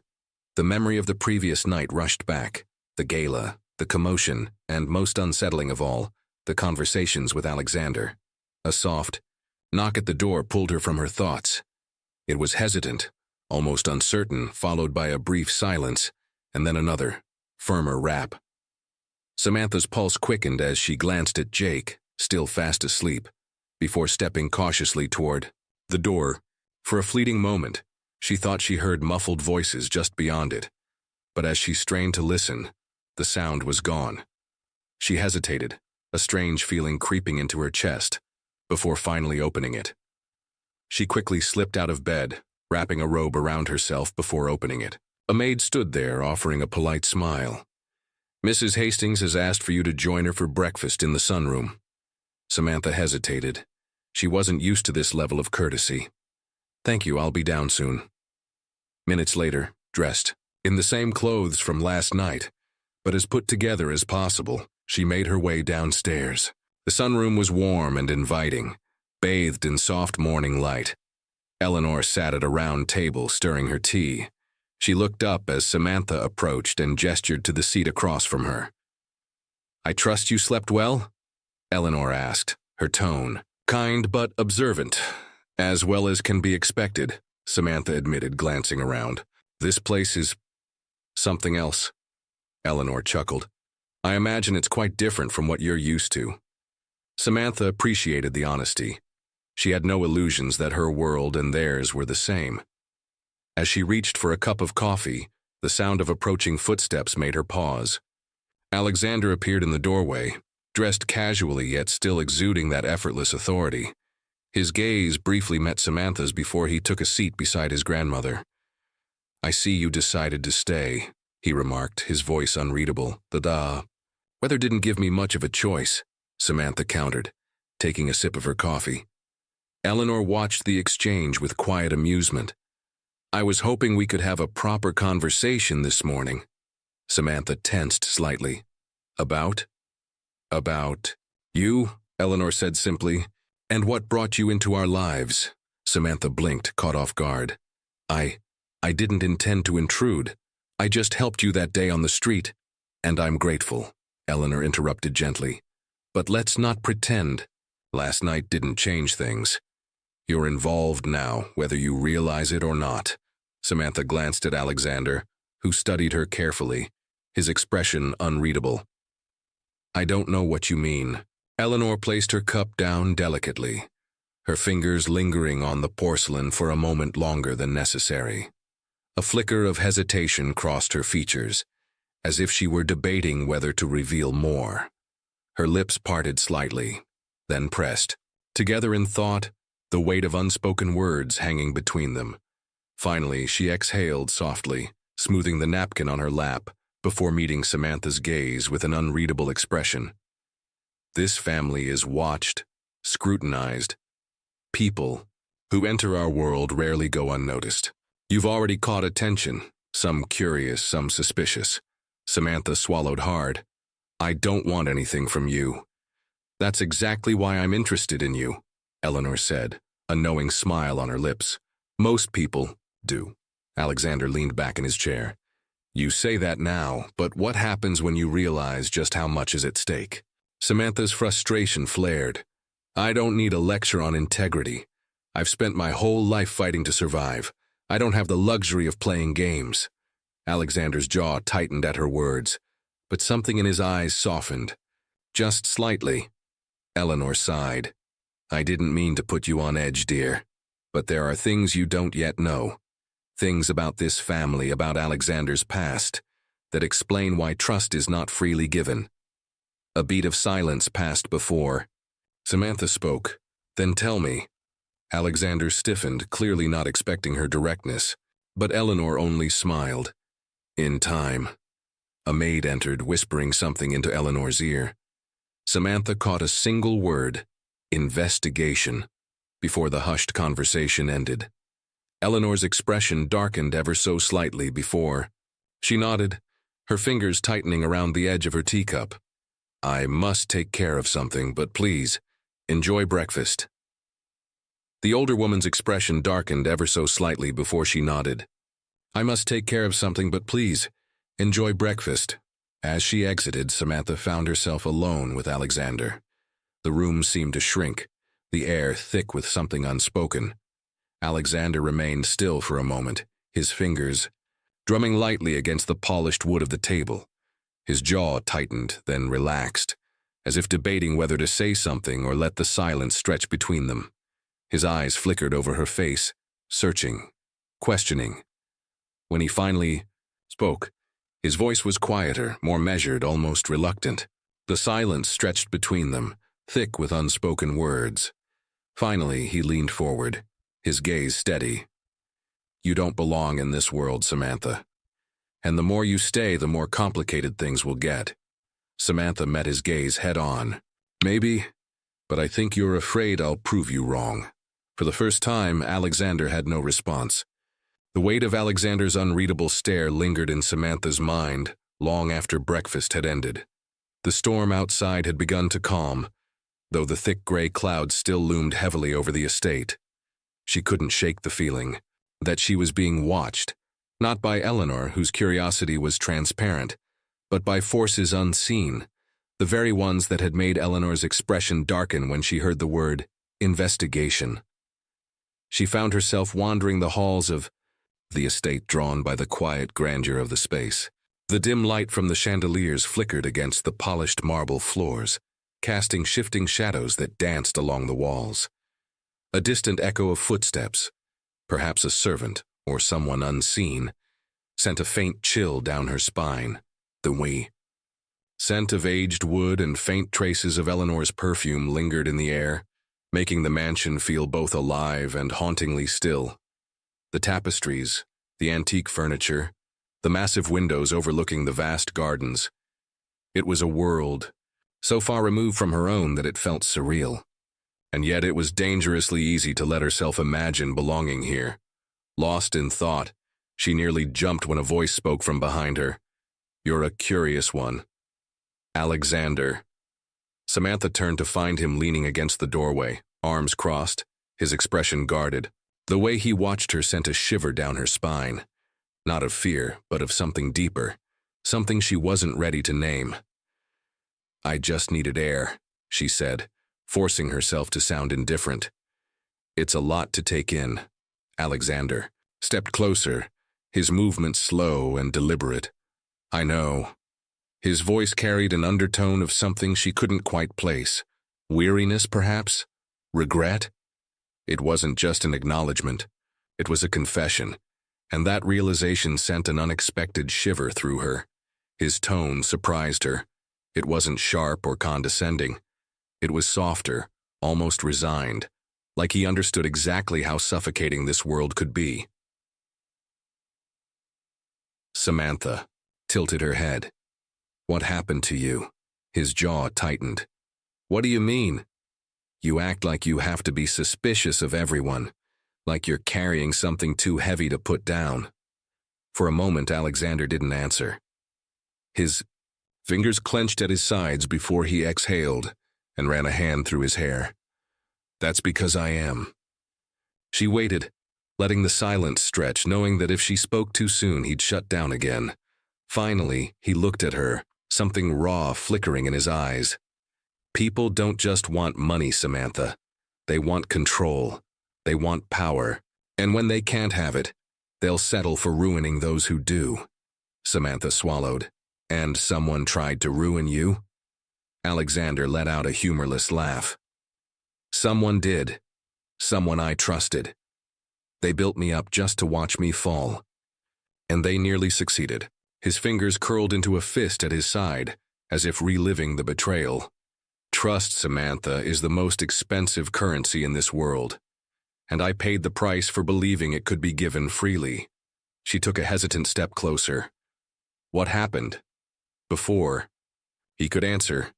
The memory of the previous night rushed back, the gala, the commotion, and most unsettling of all, the conversations with Alexander. A soft knock at the door pulled her from her thoughts. It was hesitant, almost uncertain, followed by a brief silence, and then another, firmer rap. Samantha's pulse quickened as she glanced at Jake, still fast asleep, before stepping cautiously toward the door. For a fleeting moment, she thought she heard muffled voices just beyond it, but as she strained to listen, the sound was gone. She hesitated, a strange feeling creeping into her chest, before finally opening it. She quickly slipped out of bed, wrapping a robe around herself before opening it. A maid stood there, offering a polite smile. Mrs. Hastings has asked for you to join her for breakfast in the sunroom. Samantha hesitated. She wasn't used to this level of courtesy. Thank you, I'll be down soon. Minutes later, dressed, in the same clothes from last night, but as put together as possible, she made her way downstairs. The sunroom was warm and inviting, bathed in soft morning light. Eleanor sat at a round table stirring her tea. She looked up as Samantha approached and gestured to the seat across from her. I trust you slept well? Eleanor asked, her tone kind but observant. As well as can be expected, Samantha admitted, glancing around. This place is something else. Eleanor chuckled. I imagine it's quite different from what you're used to. Samantha appreciated the honesty. She had no illusions that her world and theirs were the same. As she reached for a cup of coffee, the sound of approaching footsteps made her pause. Alexander appeared in the doorway, dressed casually yet still exuding that effortless authority. His gaze briefly met Samantha's before he took a seat beside his grandmother. I see you decided to stay, he remarked, his voice unreadable. The weather didn't give me much of a choice, Samantha countered, taking a sip of her coffee. Eleanor watched the exchange with quiet amusement. I was hoping we could have a proper conversation this morning. Samantha tensed slightly. About you, Eleanor said simply. And what brought you into our lives? Samantha blinked, caught off guard. I didn't intend to intrude. I just helped you that day on the street. And I'm grateful, Eleanor interrupted gently. But let's not pretend. Last night didn't change things. You're involved now, whether you realize it or not. Samantha glanced at Alexander, who studied her carefully, his expression unreadable. I don't know what you mean. Eleanor placed her cup down delicately. her fingers lingering on the porcelain for a moment longer than necessary. A flicker of hesitation crossed her features, as if she were debating whether to reveal more. Her lips parted slightly, then pressed, together in thought, the weight of unspoken words hanging between them. Finally, she exhaled softly, smoothing the napkin on her lap, before meeting Samantha's gaze with an unreadable expression. This family is watched, scrutinized. People who enter our world rarely go unnoticed. You've already caught attention, some curious, some suspicious. Samantha swallowed hard. I don't want anything from you. That's exactly why I'm interested in you, Eleanor said, a knowing smile on her lips. Most people do. Alexander leaned back in his chair. You say that now, but what happens when you realize just how much is at stake? Samantha's frustration flared. I don't need a lecture on integrity. I've spent my whole life fighting to survive. I don't have the luxury of playing games. Alexander's jaw tightened at her words, but something in his eyes softened. Just slightly. Eleanor sighed. I didn't mean to put you on edge, dear, but there are things you don't yet know. Things about this family, about Alexander's past, that explain why trust is not freely given. A beat of silence passed before. Samantha spoke. Then tell me. Alexander stiffened, clearly not expecting her directness, but Eleanor only smiled. In time. A maid entered, whispering something into Eleanor's ear. Samantha caught a single word, investigation, before the hushed conversation ended. Eleanor's expression darkened ever so slightly before. She nodded, her fingers tightening around the edge of her teacup. I must take care of something, but please, enjoy breakfast. The older woman's expression darkened ever so slightly before she nodded. I must take care of something, but please, enjoy breakfast. As she exited, Samantha found herself alone with Alexander. The room seemed to shrink, the air thick with something unspoken. Alexander remained still for a moment, his fingers drumming lightly against the polished wood of the table. His jaw tightened, then relaxed, as if debating whether to say something or let the silence stretch between them. His eyes flickered over her face, searching, questioning. When he finally spoke, his voice was quieter, more measured, almost reluctant. The silence stretched between them, thick with unspoken words. Finally, he leaned forward, his gaze steady. You don't belong in this world, Samantha. And the more you stay, the more complicated things will get. Samantha met his gaze head-on. Maybe, but I think you're afraid I'll prove you wrong. For the first time, Alexander had no response. The weight of Alexander's unreadable stare lingered in Samantha's mind long after breakfast had ended. The storm outside had begun to calm, though the thick gray clouds still loomed heavily over the estate. She couldn't shake the feeling that she was being watched, not by Eleanor, whose curiosity was transparent, but by forces unseen, the very ones that had made Eleanor's expression darken when she heard the word investigation. She found herself wandering the halls of the estate, drawn by the quiet grandeur of the space. The dim light from the chandeliers flickered against the polished marble floors, casting shifting shadows that danced along the walls. A distant echo of footsteps, perhaps a servant or someone unseen, sent a faint chill down her spine. The scent of aged wood and faint traces of Eleanor's perfume lingered in the air, making the mansion feel both alive and hauntingly still. The tapestries, the antique furniture, the massive windows overlooking the vast gardens. It was a world, so far removed from her own that it felt surreal. And yet it was dangerously easy to let herself imagine belonging here. Lost in thought, she nearly jumped when a voice spoke from behind her. You're a curious one. Alexander. Samantha turned to find him leaning against the doorway, arms crossed, his expression guarded. The way he watched her sent a shiver down her spine. Not of fear, but of something deeper, something she wasn't ready to name. I just needed air, she said, forcing herself to sound indifferent. It's a lot to take in. Alexander stepped closer, his movements slow and deliberate. I know. His voice carried an undertone of something she couldn't quite place. Weariness, perhaps? Regret? It wasn't just an acknowledgement. It was a confession, and that realization sent an unexpected shiver through her. His tone surprised her. It wasn't sharp or condescending. It was softer, almost resigned, like he understood exactly how suffocating this world could be. Samantha tilted her head. "What happened to you?" His jaw tightened. "What do you mean? You act like you have to be suspicious of everyone, like you're carrying something too heavy to put down." For a moment, Alexander didn't answer. His fingers clenched at his sides before he exhaled and ran a hand through his hair. "That's because I am." She waited, letting the silence stretch, knowing that if she spoke too soon, he'd shut down again. Finally, he looked at her, something raw flickering in his eyes. "People don't just want money, Samantha. They want control. They want power. And when they can't have it, they'll settle for ruining those who do." Samantha swallowed. "And someone tried to ruin you?" Alexander let out a humorless laugh. "Someone did. Someone I trusted. They built me up just to watch me fall. And they nearly succeeded." His fingers curled into a fist at his side, as if reliving the betrayal. "Trust, Samantha, is the most expensive currency in this world. And I paid the price for believing it could be given freely." She took a hesitant step closer. "What happened?" Before he could answer,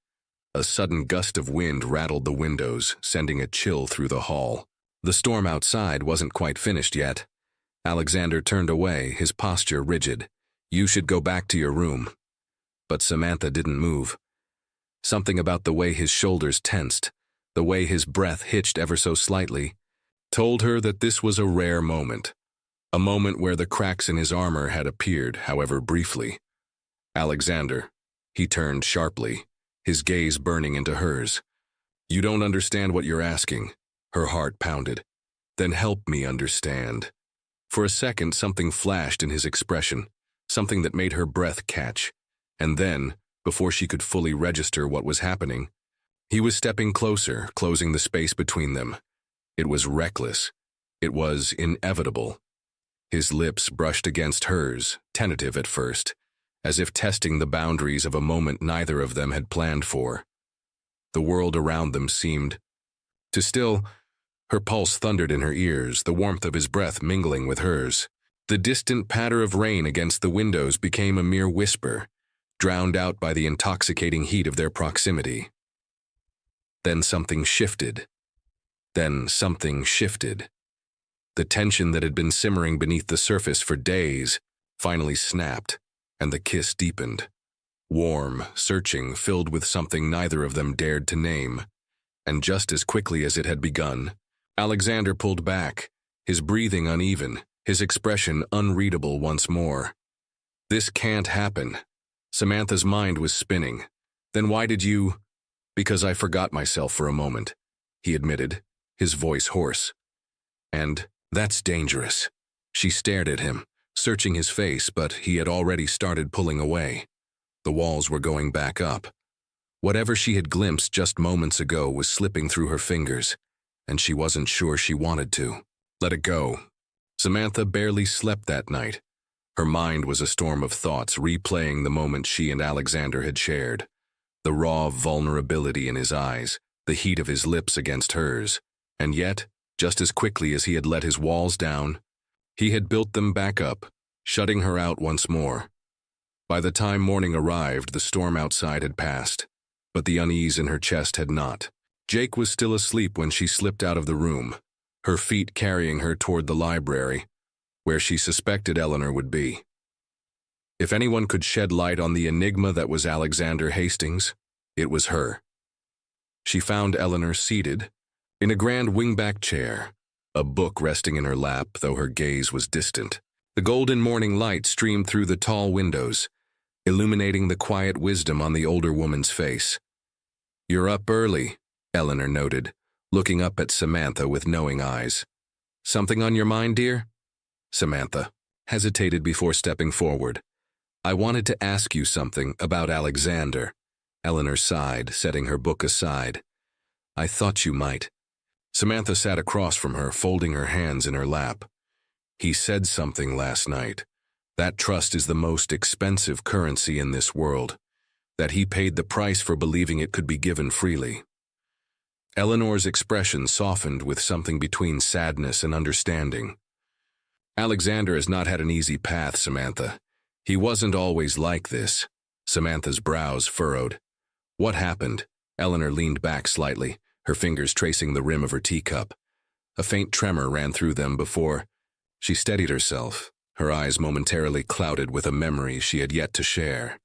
a sudden gust of wind rattled the windows, sending a chill through the hall. The storm outside wasn't quite finished yet. Alexander turned away, his posture rigid. "You should go back to your room." But Samantha didn't move. Something about the way his shoulders tensed, the way his breath hitched ever so slightly, told her that this was a rare moment. A moment where the cracks in his armor had appeared, however briefly. "Alexander," he turned sharply, his gaze burning into hers. "You don't understand what you're asking." Her heart pounded. "Then help me understand." For a second, something flashed in his expression, something that made her breath catch. And then, before she could fully register what was happening, he was stepping closer, closing the space between them. It was reckless. It was inevitable. His lips brushed against hers, tentative at first, as if testing the boundaries of a moment neither of them had planned for. The world around them seemed to still. Her pulse thundered in her ears, the warmth of his breath mingling with hers. The distant patter of rain against the windows became a mere whisper, drowned out by the intoxicating heat of their proximity. Then something shifted. The tension that had been simmering beneath the surface for days finally snapped, and the kiss deepened. Warm, searching, filled with something neither of them dared to name. And just as quickly as it had begun, Alexander pulled back, his breathing uneven, his expression unreadable once more. "This can't happen." Samantha's mind was spinning. "Then why did you—" "Because I forgot myself for a moment," he admitted, his voice hoarse. "And that's dangerous." She stared at him, searching his face, but he had already started pulling away. The walls were going back up. Whatever she had glimpsed just moments ago was slipping through her fingers, and she wasn't sure she wanted to. Let it go. Samantha barely slept that night. Her mind was a storm of thoughts replaying the moment she and Alexander had shared. The raw vulnerability in his eyes, the heat of his lips against hers. And yet, just as quickly as he had let his walls down, he had built them back up, shutting her out once more. By the time morning arrived, the storm outside had passed, but the unease in her chest had not. Jake was still asleep when she slipped out of the room, her feet carrying her toward the library, where she suspected Eleanor would be. If anyone could shed light on the enigma that was Alexander Hastings, it was her. She found Eleanor seated in a grand wingback chair, a book resting in her lap, though her gaze was distant. The golden morning light streamed through the tall windows, illuminating the quiet wisdom on the older woman's face. "You're up early," Eleanor noted, looking up at Samantha with knowing eyes. "Something on your mind, dear?" Samantha hesitated before stepping forward. "I wanted to ask you something about Alexander." Eleanor sighed, setting her book aside. "I thought you might." Samantha sat across from her, folding her hands in her lap. He said something last night. That trust is the most expensive currency in this world. That he paid the price for believing it could be given freely. Eleanor's expression softened with something between sadness and understanding. Alexander has not had an easy path, Samantha. He wasn't always like this. Samantha's brows furrowed. What happened? Eleanor leaned back slightly, her fingers tracing the rim of her teacup. A faint tremor ran through them before she steadied herself, her eyes momentarily clouded with a memory she had yet to share.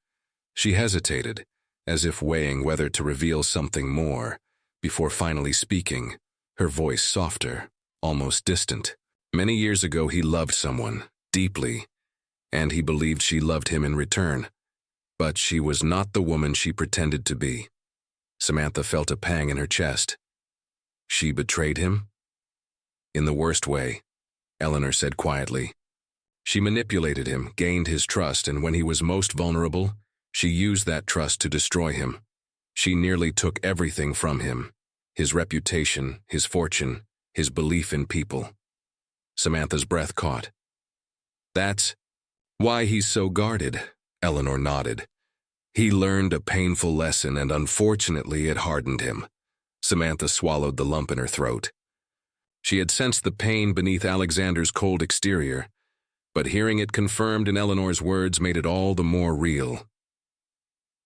She hesitated, as if weighing whether to reveal something more, before finally speaking, her voice softer, almost distant. Many years ago he loved someone, deeply, and he believed she loved him in return. But she was not the woman she pretended to be. Samantha felt a pang in her chest. She betrayed him? In the worst way, Eleanor said quietly. She manipulated him, gained his trust, and when he was most vulnerable, she used that trust to destroy him. She nearly took everything from him, his reputation, his fortune, his belief in people. Samantha's breath caught. That's why he's so guarded, Eleanor nodded. He learned a painful lesson and unfortunately it hardened him. Samantha swallowed the lump in her throat. She had sensed the pain beneath Alexander's cold exterior, but hearing it confirmed in Eleanor's words made it all the more real.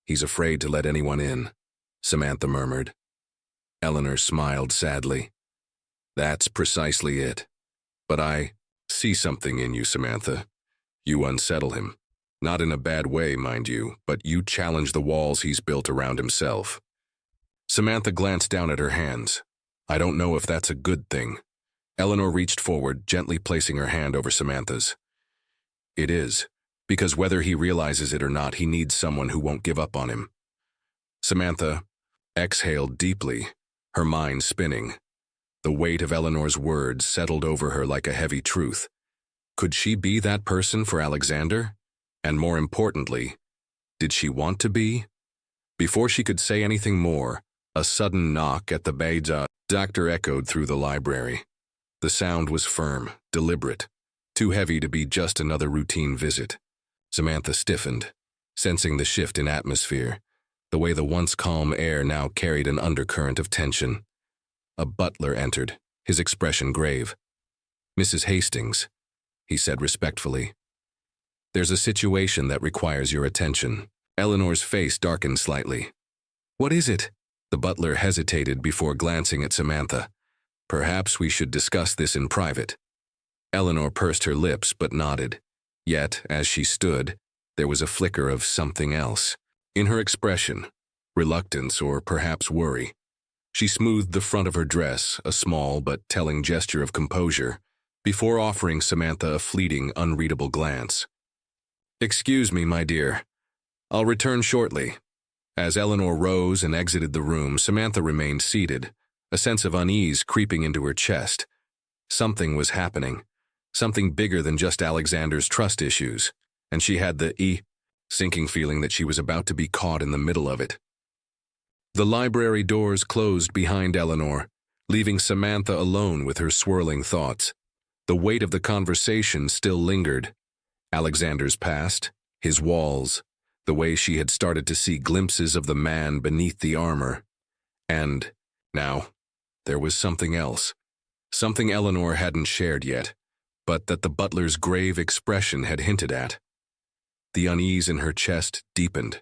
He's afraid to let anyone in, Samantha murmured. Eleanor smiled sadly. That's precisely it. But I see something in you, Samantha. You unsettle him. Not in a bad way, mind you, but you challenge the walls he's built around himself. Samantha glanced down at her hands. I don't know if that's a good thing. Eleanor reached forward, gently placing her hand over Samantha's. It is, because whether he realizes it or not, he needs someone who won't give up on him. Samantha exhaled deeply, her mind spinning. The weight of Eleanor's words settled over her like a heavy truth. Could she be that person for Alexander? And more importantly, did she want to be? Before she could say anything more, a sudden knock at the doctor echoed through the library. The sound was firm, deliberate, too heavy to be just another routine visit. Samantha stiffened, sensing the shift in atmosphere, the way the once calm air now carried an undercurrent of tension. A butler entered, his expression grave. Mrs. Hastings, he said respectfully. There's a situation that requires your attention. Eleanor's face darkened slightly. What is it? The butler hesitated before glancing at Samantha. Perhaps we should discuss this in private. Eleanor pursed her lips but nodded. Yet, as she stood, there was a flicker of something else. In her expression, reluctance or perhaps worry. She smoothed the front of her dress, a small but telling gesture of composure, before offering Samantha a fleeting, unreadable glance. Excuse me, my dear. I'll return shortly. As Eleanor rose and exited the room, Samantha remained seated, a sense of unease creeping into her chest. Something was happening, something bigger than just Alexander's trust issues, and she had the sinking feeling that she was about to be caught in the middle of it. The library doors closed behind Eleanor, leaving Samantha alone with her swirling thoughts. The weight of the conversation still lingered. Alexander's past, his walls, the way she had started to see glimpses of the man beneath the armor. And, now, there was something else. Something Eleanor hadn't shared yet, but that the butler's grave expression had hinted at. The unease in her chest deepened.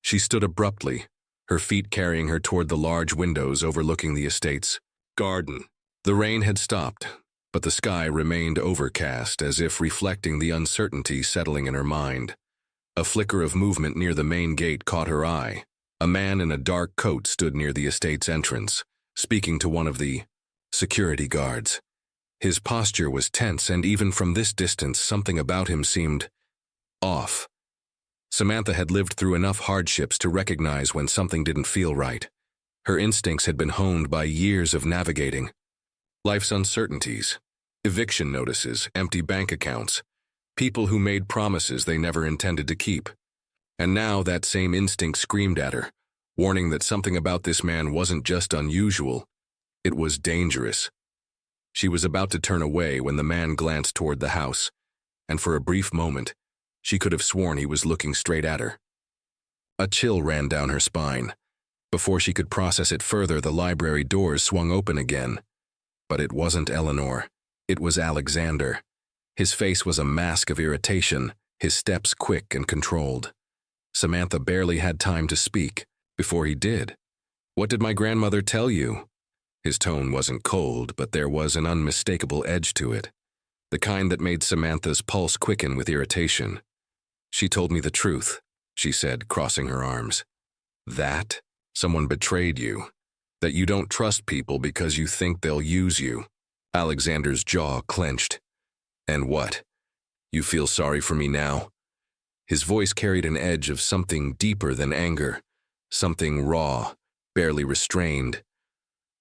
She stood abruptly, her feet carrying her toward the large windows overlooking the estate's garden. The rain had stopped, but the sky remained overcast as if reflecting the uncertainty settling in her mind. A flicker of movement near the main gate caught her eye. A man in a dark coat stood near the estate's entrance, speaking to one of the security guards. His posture was tense, and even from this distance, something about him seemed off. Samantha had lived through enough hardships to recognize when something didn't feel right. Her instincts had been honed by years of navigating life's uncertainties, eviction notices, empty bank accounts, people who made promises they never intended to keep. And now that same instinct screamed at her, warning that something about this man wasn't just unusual, It was dangerous. She was about to turn away when the man glanced toward the house, and for a brief moment, she could have sworn he was looking straight at her. A chill ran down her spine. Before she could process it further, the library doors swung open again. But it wasn't Eleanor. It was Alexander. His face was a mask of irritation, his steps quick and controlled. Samantha barely had time to speak before he did. "What did my grandmother tell you?" His tone wasn't cold, but there was an unmistakable edge to it, the kind that made Samantha's pulse quicken with irritation. "She told me the truth," she said, crossing her arms. "That? Someone betrayed you. That you don't trust people because you think they'll use you." Alexander's jaw clenched. "And what? You feel sorry for me now?" His voice carried an edge of something deeper than anger, something raw, barely restrained.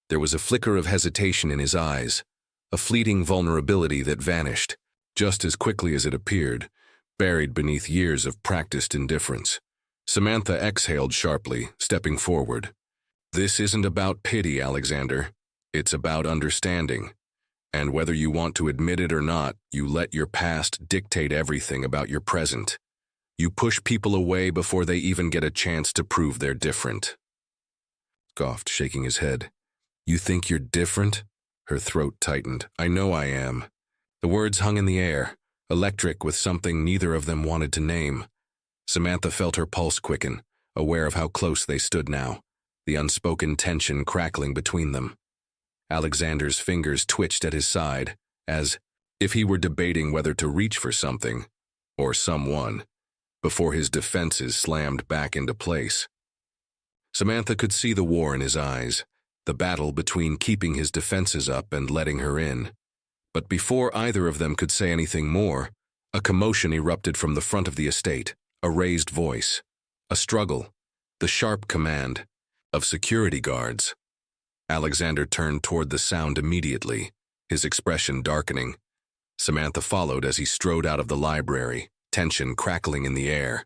There was a flicker of hesitation in his eyes, a fleeting vulnerability that vanished, just as quickly as it appeared, buried beneath years of practiced indifference. Samantha exhaled sharply, stepping forward. "This isn't about pity, Alexander. It's about understanding. And whether you want to admit it or not, you let your past dictate everything about your present. You push people away before they even get a chance to prove they're different." Scoffed, shaking his head. "You think you're different?" Her throat tightened. "I know I am." The words hung in the air, electric with something neither of them wanted to name. Samantha felt her pulse quicken, aware of how close they stood now, the unspoken tension crackling between them. Alexander's fingers twitched at his side, as if he were debating whether to reach for something, or someone, before his defenses slammed back into place. Samantha could see the war in his eyes, the battle between keeping his defenses up and letting her in. But before either of them could say anything more, a commotion erupted from the front of the estate, a raised voice, a struggle, the sharp command of security guards. Alexander turned toward the sound immediately, his expression darkening. Samantha followed as he strode out of the library, tension crackling in the air.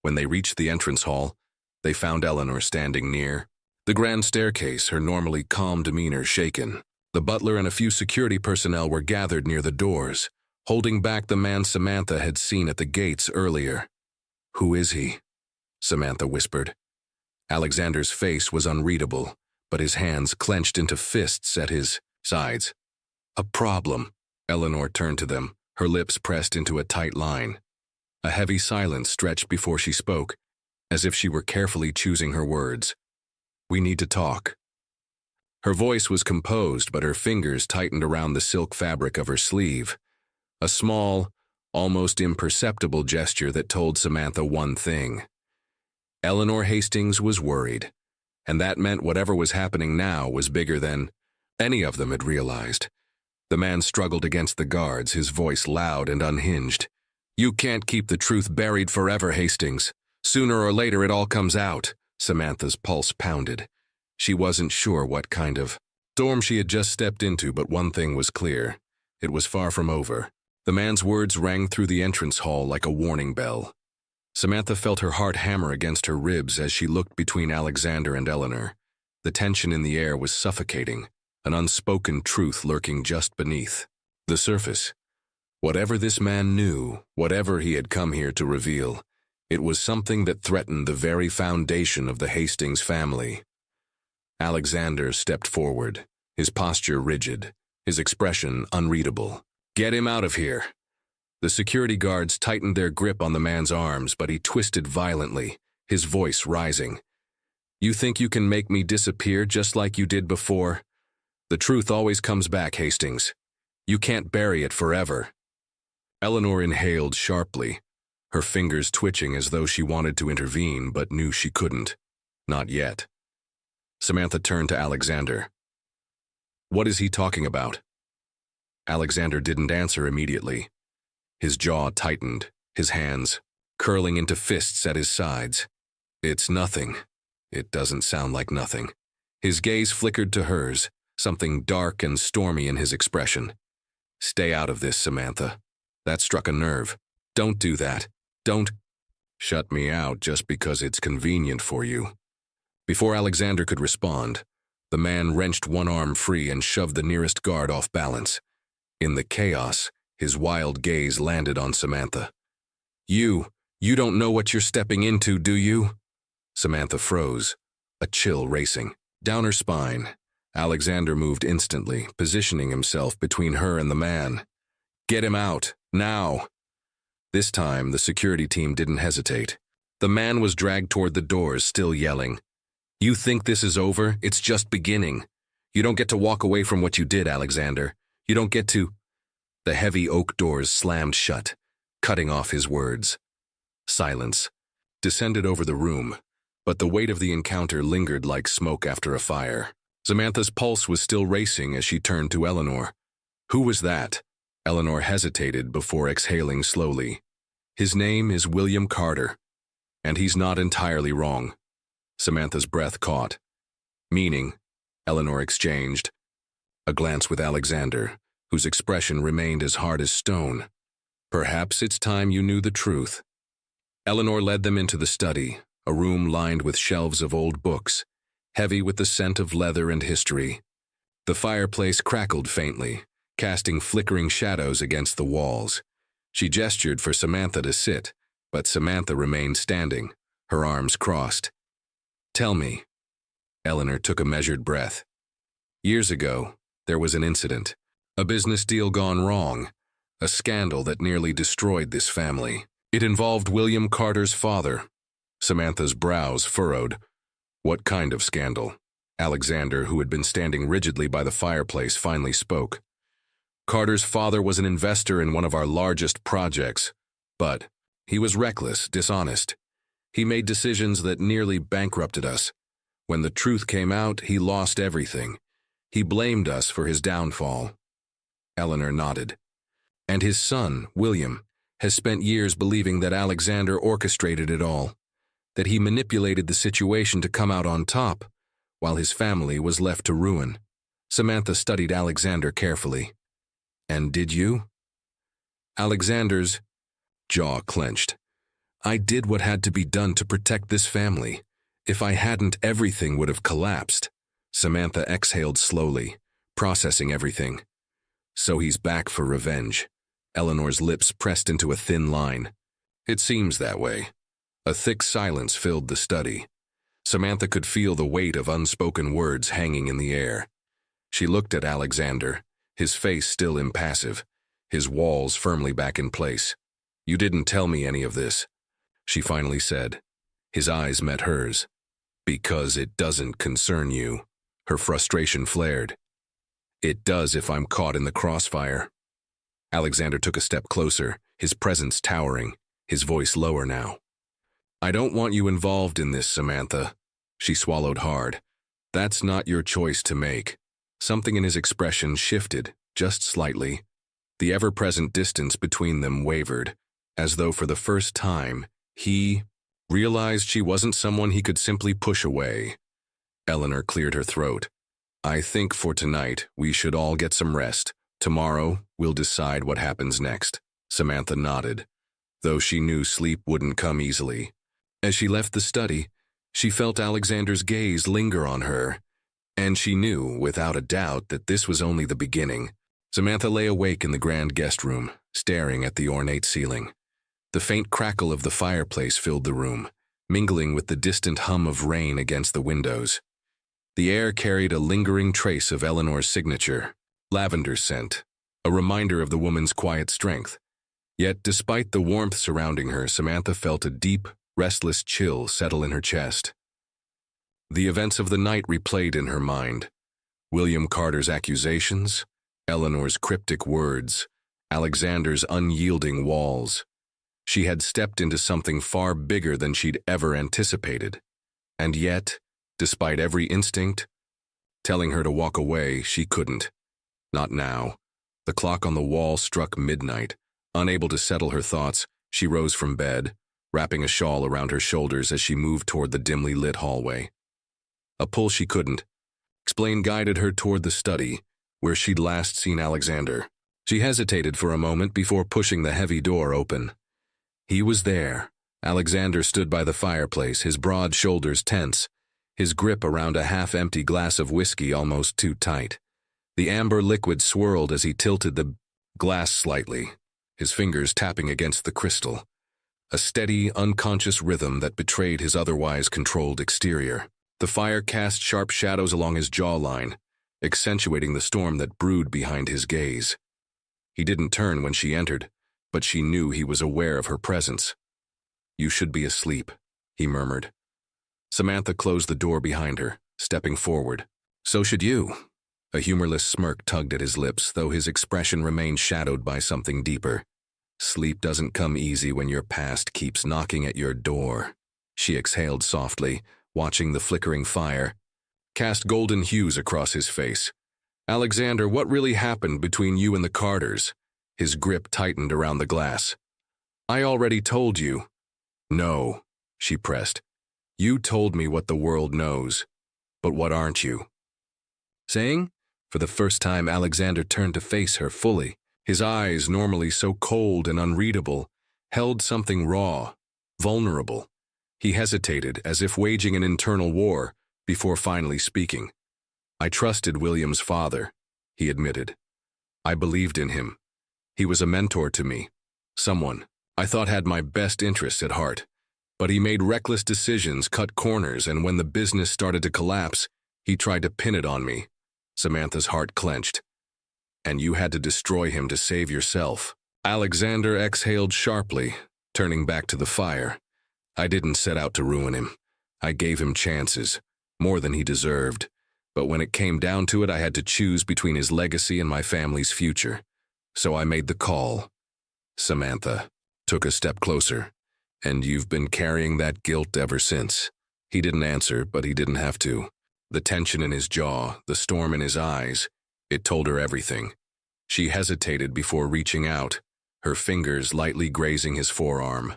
When they reached the entrance hall, they found Eleanor standing near the grand staircase, her normally calm demeanor shaken. The butler and a few security personnel were gathered near the doors, holding back the man Samantha had seen at the gates earlier. "Who is he?" Samantha whispered. Alexander's face was unreadable, but his hands clenched into fists at his sides. "A problem." Eleanor turned to them, her lips pressed into a tight line. A heavy silence stretched before she spoke, as if she were carefully choosing her words. "We need to talk." Her voice was composed, but her fingers tightened around the silk fabric of her sleeve. A small, almost imperceptible gesture that told Samantha one thing. Eleanor Hastings was worried, and that meant whatever was happening now was bigger than any of them had realized. The man struggled against the guards, his voice loud and unhinged. "You can't keep the truth buried forever, Hastings. Sooner or later it all comes out." Samantha's pulse pounded. She wasn't sure what kind of storm she had just stepped into, but one thing was clear. It was far from over. The man's words rang through the entrance hall like a warning bell. Samantha felt her heart hammer against her ribs as she looked between Alexander and Eleanor. The tension in the air was suffocating, an unspoken truth lurking just beneath the surface. Whatever this man knew, whatever he had come here to reveal, it was something that threatened the very foundation of the Hastings family. Alexander stepped forward, his posture rigid, his expression unreadable. "Get him out of here." The security guards tightened their grip on the man's arms, but he twisted violently, his voice rising. "You think you can make me disappear just like you did before? The truth always comes back, Hastings. You can't bury it forever." Eleanor inhaled sharply, her fingers twitching as though she wanted to intervene but knew she couldn't. Not yet. Samantha turned to Alexander. "What is he talking about?" Alexander didn't answer immediately. His jaw tightened, his hands curling into fists at his sides. "It's nothing. It doesn't sound like nothing." His gaze flickered to hers, something dark and stormy in his expression. "Stay out of this, Samantha. That struck a nerve. Don't do that. Don't shut me out just because it's convenient for you." Before Alexander could respond, The man wrenched one arm free and shoved the nearest guard off balance. In the chaos, his wild gaze landed on Samantha. You don't know what you're stepping into, do you?" Samantha froze, a chill racing down her spine. Alexander moved instantly, positioning himself between her and the man. "Get him out, now!" This time, the security team didn't hesitate. The man was dragged toward the doors, still yelling. "You think this is over? It's just beginning. You don't get to walk away from what you did, Alexander. You don't get to—" The heavy oak doors slammed shut, cutting off his words. Silence descended over the room, but the weight of the encounter lingered like smoke after a fire. Samantha's pulse was still racing as she turned to Eleanor. "Who was that?" Eleanor hesitated before exhaling slowly. "His name is William Carter, and he's not entirely wrong." Samantha's breath caught. "Meaning?" Eleanor exchanged a glance with Alexander, whose expression remained as hard as stone. "Perhaps it's time you knew the truth." Eleanor led them into the study, a room lined with shelves of old books, heavy with the scent of leather and history. The fireplace crackled faintly, casting flickering shadows against the walls. She gestured for Samantha to sit, but Samantha remained standing, her arms crossed. "Tell me." Eleanor took a measured breath. "Years ago, there was an incident, a business deal gone wrong, a scandal that nearly destroyed this family. It involved William Carter's father." Samantha's brows furrowed. "What kind of scandal?" Alexander, who had been standing rigidly by the fireplace, finally spoke. "Carter's father was an investor in one of our largest projects, but he was reckless, dishonest. He made decisions that nearly bankrupted us. When the truth came out, he lost everything. He blamed us for his downfall." Eleanor nodded. "And his son, William, has spent years believing that Alexander orchestrated it all, that he manipulated the situation to come out on top, while his family was left to ruin." Samantha studied Alexander carefully. "And did you?" Alexander's jaw clenched. "I did what had to be done to protect this family. If I hadn't, everything would have collapsed." Samantha exhaled slowly, processing everything. "So he's back for revenge." Eleanor's lips pressed into a thin line. "It seems that way." A thick silence filled the study. Samantha could feel the weight of unspoken words hanging in the air. She looked at Alexander, his face still impassive, his walls firmly back in place. "You didn't tell me any of this," she finally said. His eyes met hers. "Because it doesn't concern you." Her frustration flared. "It does if I'm caught in the crossfire." Alexander took a step closer, his presence towering, his voice lower now. "I don't want you involved in this, Samantha." She swallowed hard. "That's not your choice to make." Something in his expression shifted, just slightly. The ever-present distance between them wavered, as though for the first time, he realized she wasn't someone he could simply push away. Eleanor cleared her throat. "I think for tonight, we should all get some rest. Tomorrow, we'll decide what happens next." Samantha nodded, though she knew sleep wouldn't come easily. As she left the study, she felt Alexander's gaze linger on her, and she knew, without a doubt, that this was only the beginning. Samantha lay awake in the grand guest room, staring at the ornate ceiling. The faint crackle of the fireplace filled the room, mingling with the distant hum of rain against the windows. The air carried a lingering trace of Eleanor's signature, lavender scent, a reminder of the woman's quiet strength. Yet, despite the warmth surrounding her, Samantha felt a deep, restless chill settle in her chest. The events of the night replayed in her mind. William Carter's accusations, Eleanor's cryptic words, Alexander's unyielding walls. She had stepped into something far bigger than she'd ever anticipated. And yet, despite every instinct telling her to walk away, she couldn't. Not now. The clock on the wall struck midnight. Unable to settle her thoughts, she rose from bed, wrapping a shawl around her shoulders as she moved toward the dimly lit hallway. A pull she couldn't explain guided her toward the study, where she'd last seen Alexander. She hesitated for a moment before pushing the heavy door open. He was there. Alexander stood by the fireplace, his broad shoulders tense, his grip around a half-empty glass of whiskey almost too tight. The amber liquid swirled as he tilted the glass slightly, his fingers tapping against the crystal. A steady, unconscious rhythm that betrayed his otherwise controlled exterior. The fire cast sharp shadows along his jawline, accentuating the storm that brewed behind his gaze. He didn't turn when she entered, but she knew he was aware of her presence. "You should be asleep," he murmured. Samantha closed the door behind her, stepping forward. "So should you." A humorless smirk tugged at his lips, though his expression remained shadowed by something deeper. "Sleep doesn't come easy when your past keeps knocking at your door." She exhaled softly, watching the flickering fire cast golden hues across his face. "Alexander, what really happened between you and the Carters?" His grip tightened around the glass. "I already told you." "No," she pressed. "You told me what the world knows, but what aren't you?" Saying? For the first time, Alexander turned to face her fully. His eyes, normally so cold and unreadable, held something raw, vulnerable. He hesitated, as if waging an internal war, before finally speaking. "I trusted William's father," he admitted. "I believed in him. He was a mentor to me, someone I thought had my best interests at heart. But he made reckless decisions, cut corners, and when the business started to collapse, he tried to pin it on me." Samantha's heart clenched. "And you had to destroy him to save yourself." Alexander exhaled sharply, turning back to the fire. "I didn't set out to ruin him. I gave him chances, more than he deserved. But when it came down to it, I had to choose between his legacy and my family's future. So I made the call." Samantha took a step closer. "And you've been carrying that guilt ever since." He didn't answer, but he didn't have to. The tension in his jaw, the storm in his eyes, it told her everything. She hesitated before reaching out, her fingers lightly grazing his forearm.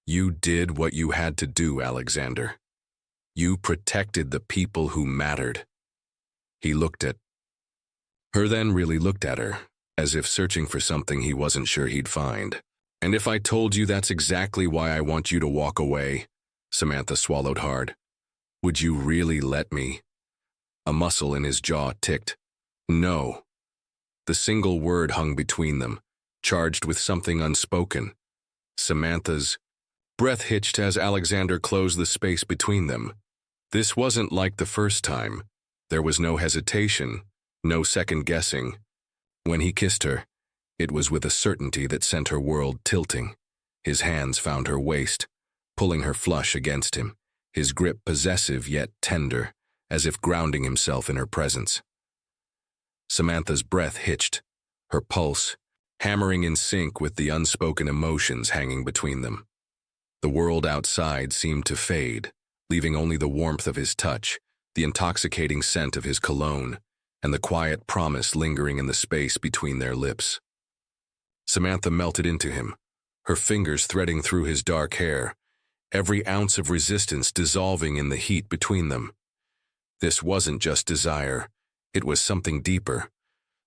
"You did what you had to do, Alexander. You protected the people who mattered." He looked at her, then really looked at her, as if searching for something he wasn't sure he'd find. "And if I told you that's exactly why I want you to walk away," Samantha swallowed hard, "would you really let me?" A muscle in his jaw ticked. "No." The single word hung between them, charged with something unspoken. Samantha's breath hitched as Alexander closed the space between them. This wasn't like the first time. There was no hesitation, no second guessing. When he kissed her, it was with a certainty that sent her world tilting. His hands found her waist, pulling her flush against him, his grip possessive yet tender, as if grounding himself in her presence. Samantha's breath hitched, her pulse hammering in sync with the unspoken emotions hanging between them. The world outside seemed to fade, leaving only the warmth of his touch, the intoxicating scent of his cologne, and the quiet promise lingering in the space between their lips. Samantha melted into him, her fingers threading through his dark hair, every ounce of resistance dissolving in the heat between them. This wasn't just desire, it was something deeper,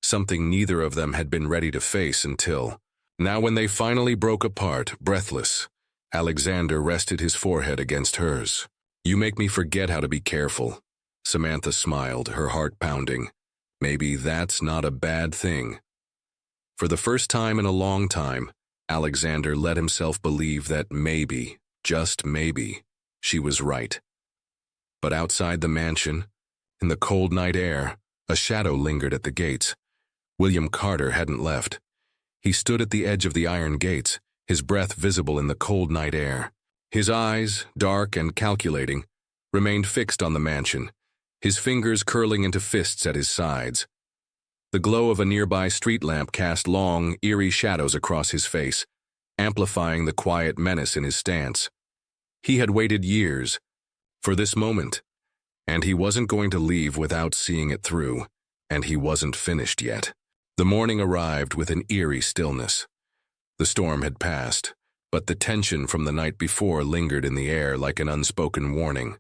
something neither of them had been ready to face until, now when they finally broke apart, breathless, Alexander rested his forehead against hers. "You make me forget how to be careful." Samantha smiled, her heart pounding. Maybe that's not a bad thing. For the first time in a long time, Alexander let himself believe that maybe, just maybe, she was right. But outside the mansion, in the cold night air, a shadow lingered at the gates. William Carter hadn't left. He stood at the edge of the iron gates, his breath visible in the cold night air. His eyes, dark and calculating, remained fixed on the mansion, his fingers curling into fists at his sides. The glow of a nearby street lamp cast long, eerie shadows across his face, amplifying the quiet menace in his stance. He had waited years for this moment, and he wasn't going to leave without seeing it through, and he wasn't finished yet. The morning arrived with an eerie stillness. The storm had passed, but the tension from the night before lingered in the air like an unspoken warning.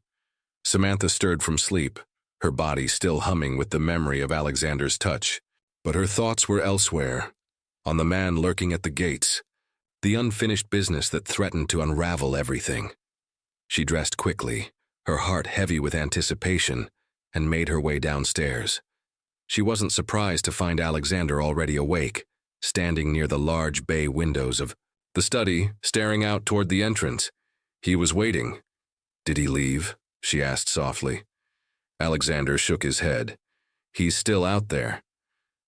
Samantha stirred from sleep, her body still humming with the memory of Alexander's touch, but her thoughts were elsewhere, on the man lurking at the gates, the unfinished business that threatened to unravel everything. She dressed quickly, her heart heavy with anticipation, and made her way downstairs. She wasn't surprised to find Alexander already awake, standing near the large bay windows of the study, staring out toward the entrance. He was waiting. "Did he leave?" she asked softly. Alexander shook his head. "He's still out there."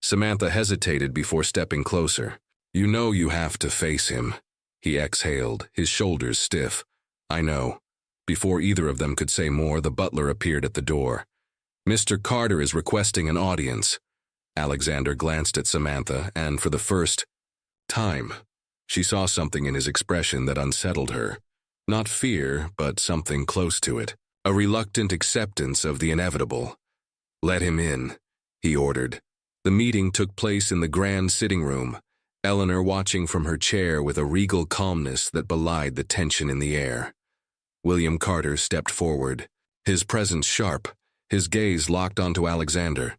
Samantha hesitated before stepping closer. "You know you have to face him," he exhaled, his shoulders stiff. "I know." Before either of them could say more, the butler appeared at the door. "Mr. Carter is requesting an audience." Alexander glanced at Samantha, and for the first time, she saw something in his expression that unsettled her. Not fear, but something close to it. A reluctant acceptance of the inevitable. "Let him in," he ordered. The meeting took place in the grand sitting room, Eleanor watching from her chair with a regal calmness that belied the tension in the air. William Carter stepped forward, his presence sharp, his gaze locked onto Alexander.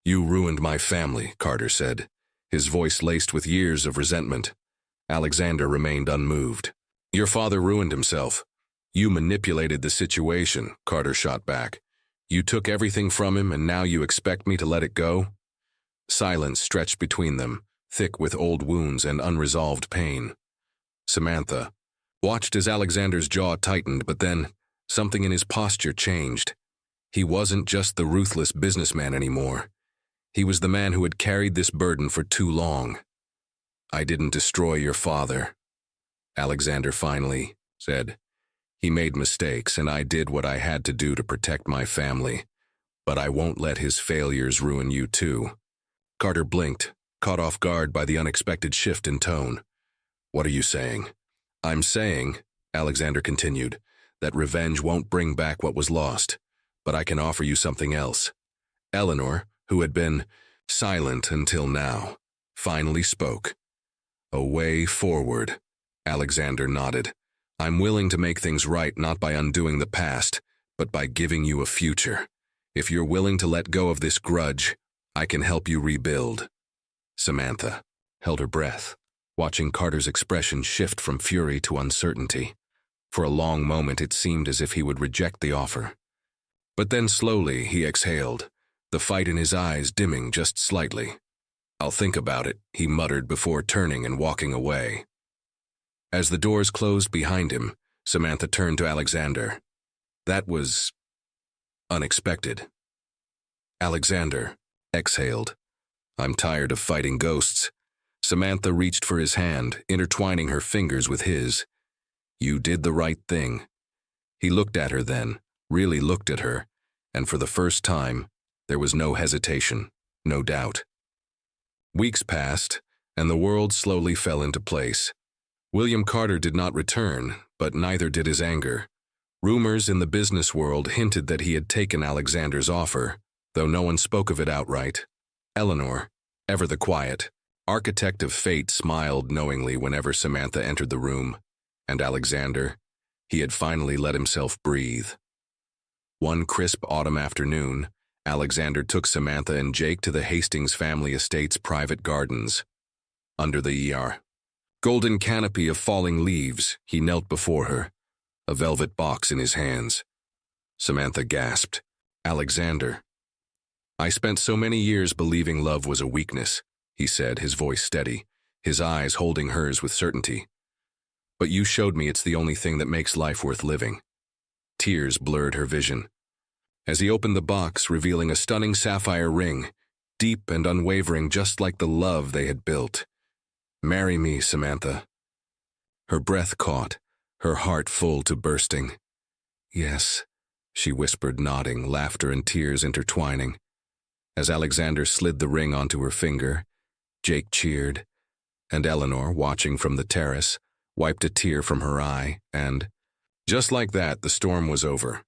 "You ruined my family," Carter said, his voice laced with years of resentment. Alexander remained unmoved. "Your father ruined himself. You manipulated the situation," Carter shot back. "You took everything from him, and now you expect me to let it go?" Silence stretched between them, thick with old wounds and unresolved pain. Samantha watched as Alexander's jaw tightened, but then something in his posture changed. He wasn't just the ruthless businessman anymore. He was the man who had carried this burden for too long. "I didn't destroy your father," Alexander finally said. "He made mistakes, and I did what I had to do to protect my family. But I won't let his failures ruin you too." Carter blinked, caught off guard by the unexpected shift in tone. "What are you saying?" "I'm saying," Alexander continued, "that revenge won't bring back what was lost, but I can offer you something else." Eleanor, who had been silent until now, finally spoke. "A way forward." Alexander nodded. "I'm willing to make things right not by undoing the past, but by giving you a future. If you're willing to let go of this grudge, I can help you rebuild." Samantha held her breath, watching Carter's expression shift from fury to uncertainty. For a long moment it seemed as if he would reject the offer. But then slowly he exhaled, the fight in his eyes dimming just slightly. "I'll think about it," he muttered before turning and walking away. As the doors closed behind him, Samantha turned to Alexander. "That was unexpected." Alexander exhaled. "I'm tired of fighting ghosts." Samantha reached for his hand, intertwining her fingers with his. "You did the right thing." He looked at her then, really looked at her, and for the first time, there was no hesitation, no doubt. Weeks passed, and the world slowly fell into place. William Carter did not return, but neither did his anger. Rumors in the business world hinted that he had taken Alexander's offer, though no one spoke of it outright. Eleanor, ever the quiet, architect of fate, smiled knowingly whenever Samantha entered the room, and Alexander, he had finally let himself breathe. One crisp autumn afternoon, Alexander took Samantha and Jake to the Hastings family estate's private gardens. Under the golden canopy of falling leaves, he knelt before her, a velvet box in his hands. Samantha gasped. "Alexander." "I spent so many years believing love was a weakness," he said, his voice steady, his eyes holding hers with certainty. "But you showed me it's the only thing that makes life worth living." Tears blurred her vision. As he opened the box, revealing a stunning sapphire ring, deep and unwavering just like the love they had built. "Marry me, Samantha." Her breath caught, her heart full to bursting. "Yes," she whispered, nodding, laughter and tears intertwining. As Alexander slid the ring onto her finger, Jake cheered, and Eleanor, watching from the terrace, wiped a tear from her eye, and just like that, the storm was over.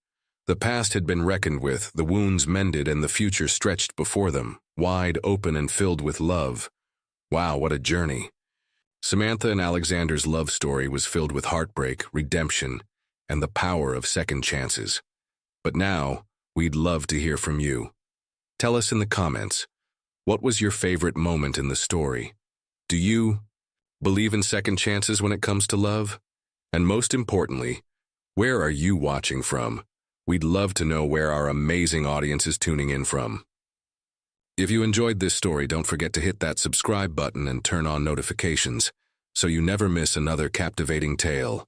The past had been reckoned with, the wounds mended, and the future stretched before them, wide open and filled with love. Wow, what a journey. Samantha and Alexander's love story was filled with heartbreak, redemption, and the power of second chances. But now, we'd love to hear from you. Tell us in the comments, what was your favorite moment in the story? Do you believe in second chances when it comes to love? And most importantly, where are you watching from? We'd love to know where our amazing audience is tuning in from. If you enjoyed this story, don't forget to hit that subscribe button and turn on notifications so you never miss another captivating tale.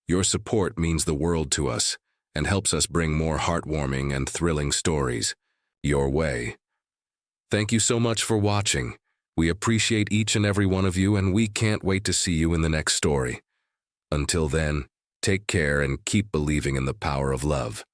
Your support means the world to us and helps us bring more heartwarming and thrilling stories your way. Thank you so much for watching. We appreciate each and every one of you, and we can't wait to see you in the next story. Until then, take care and keep believing in the power of love.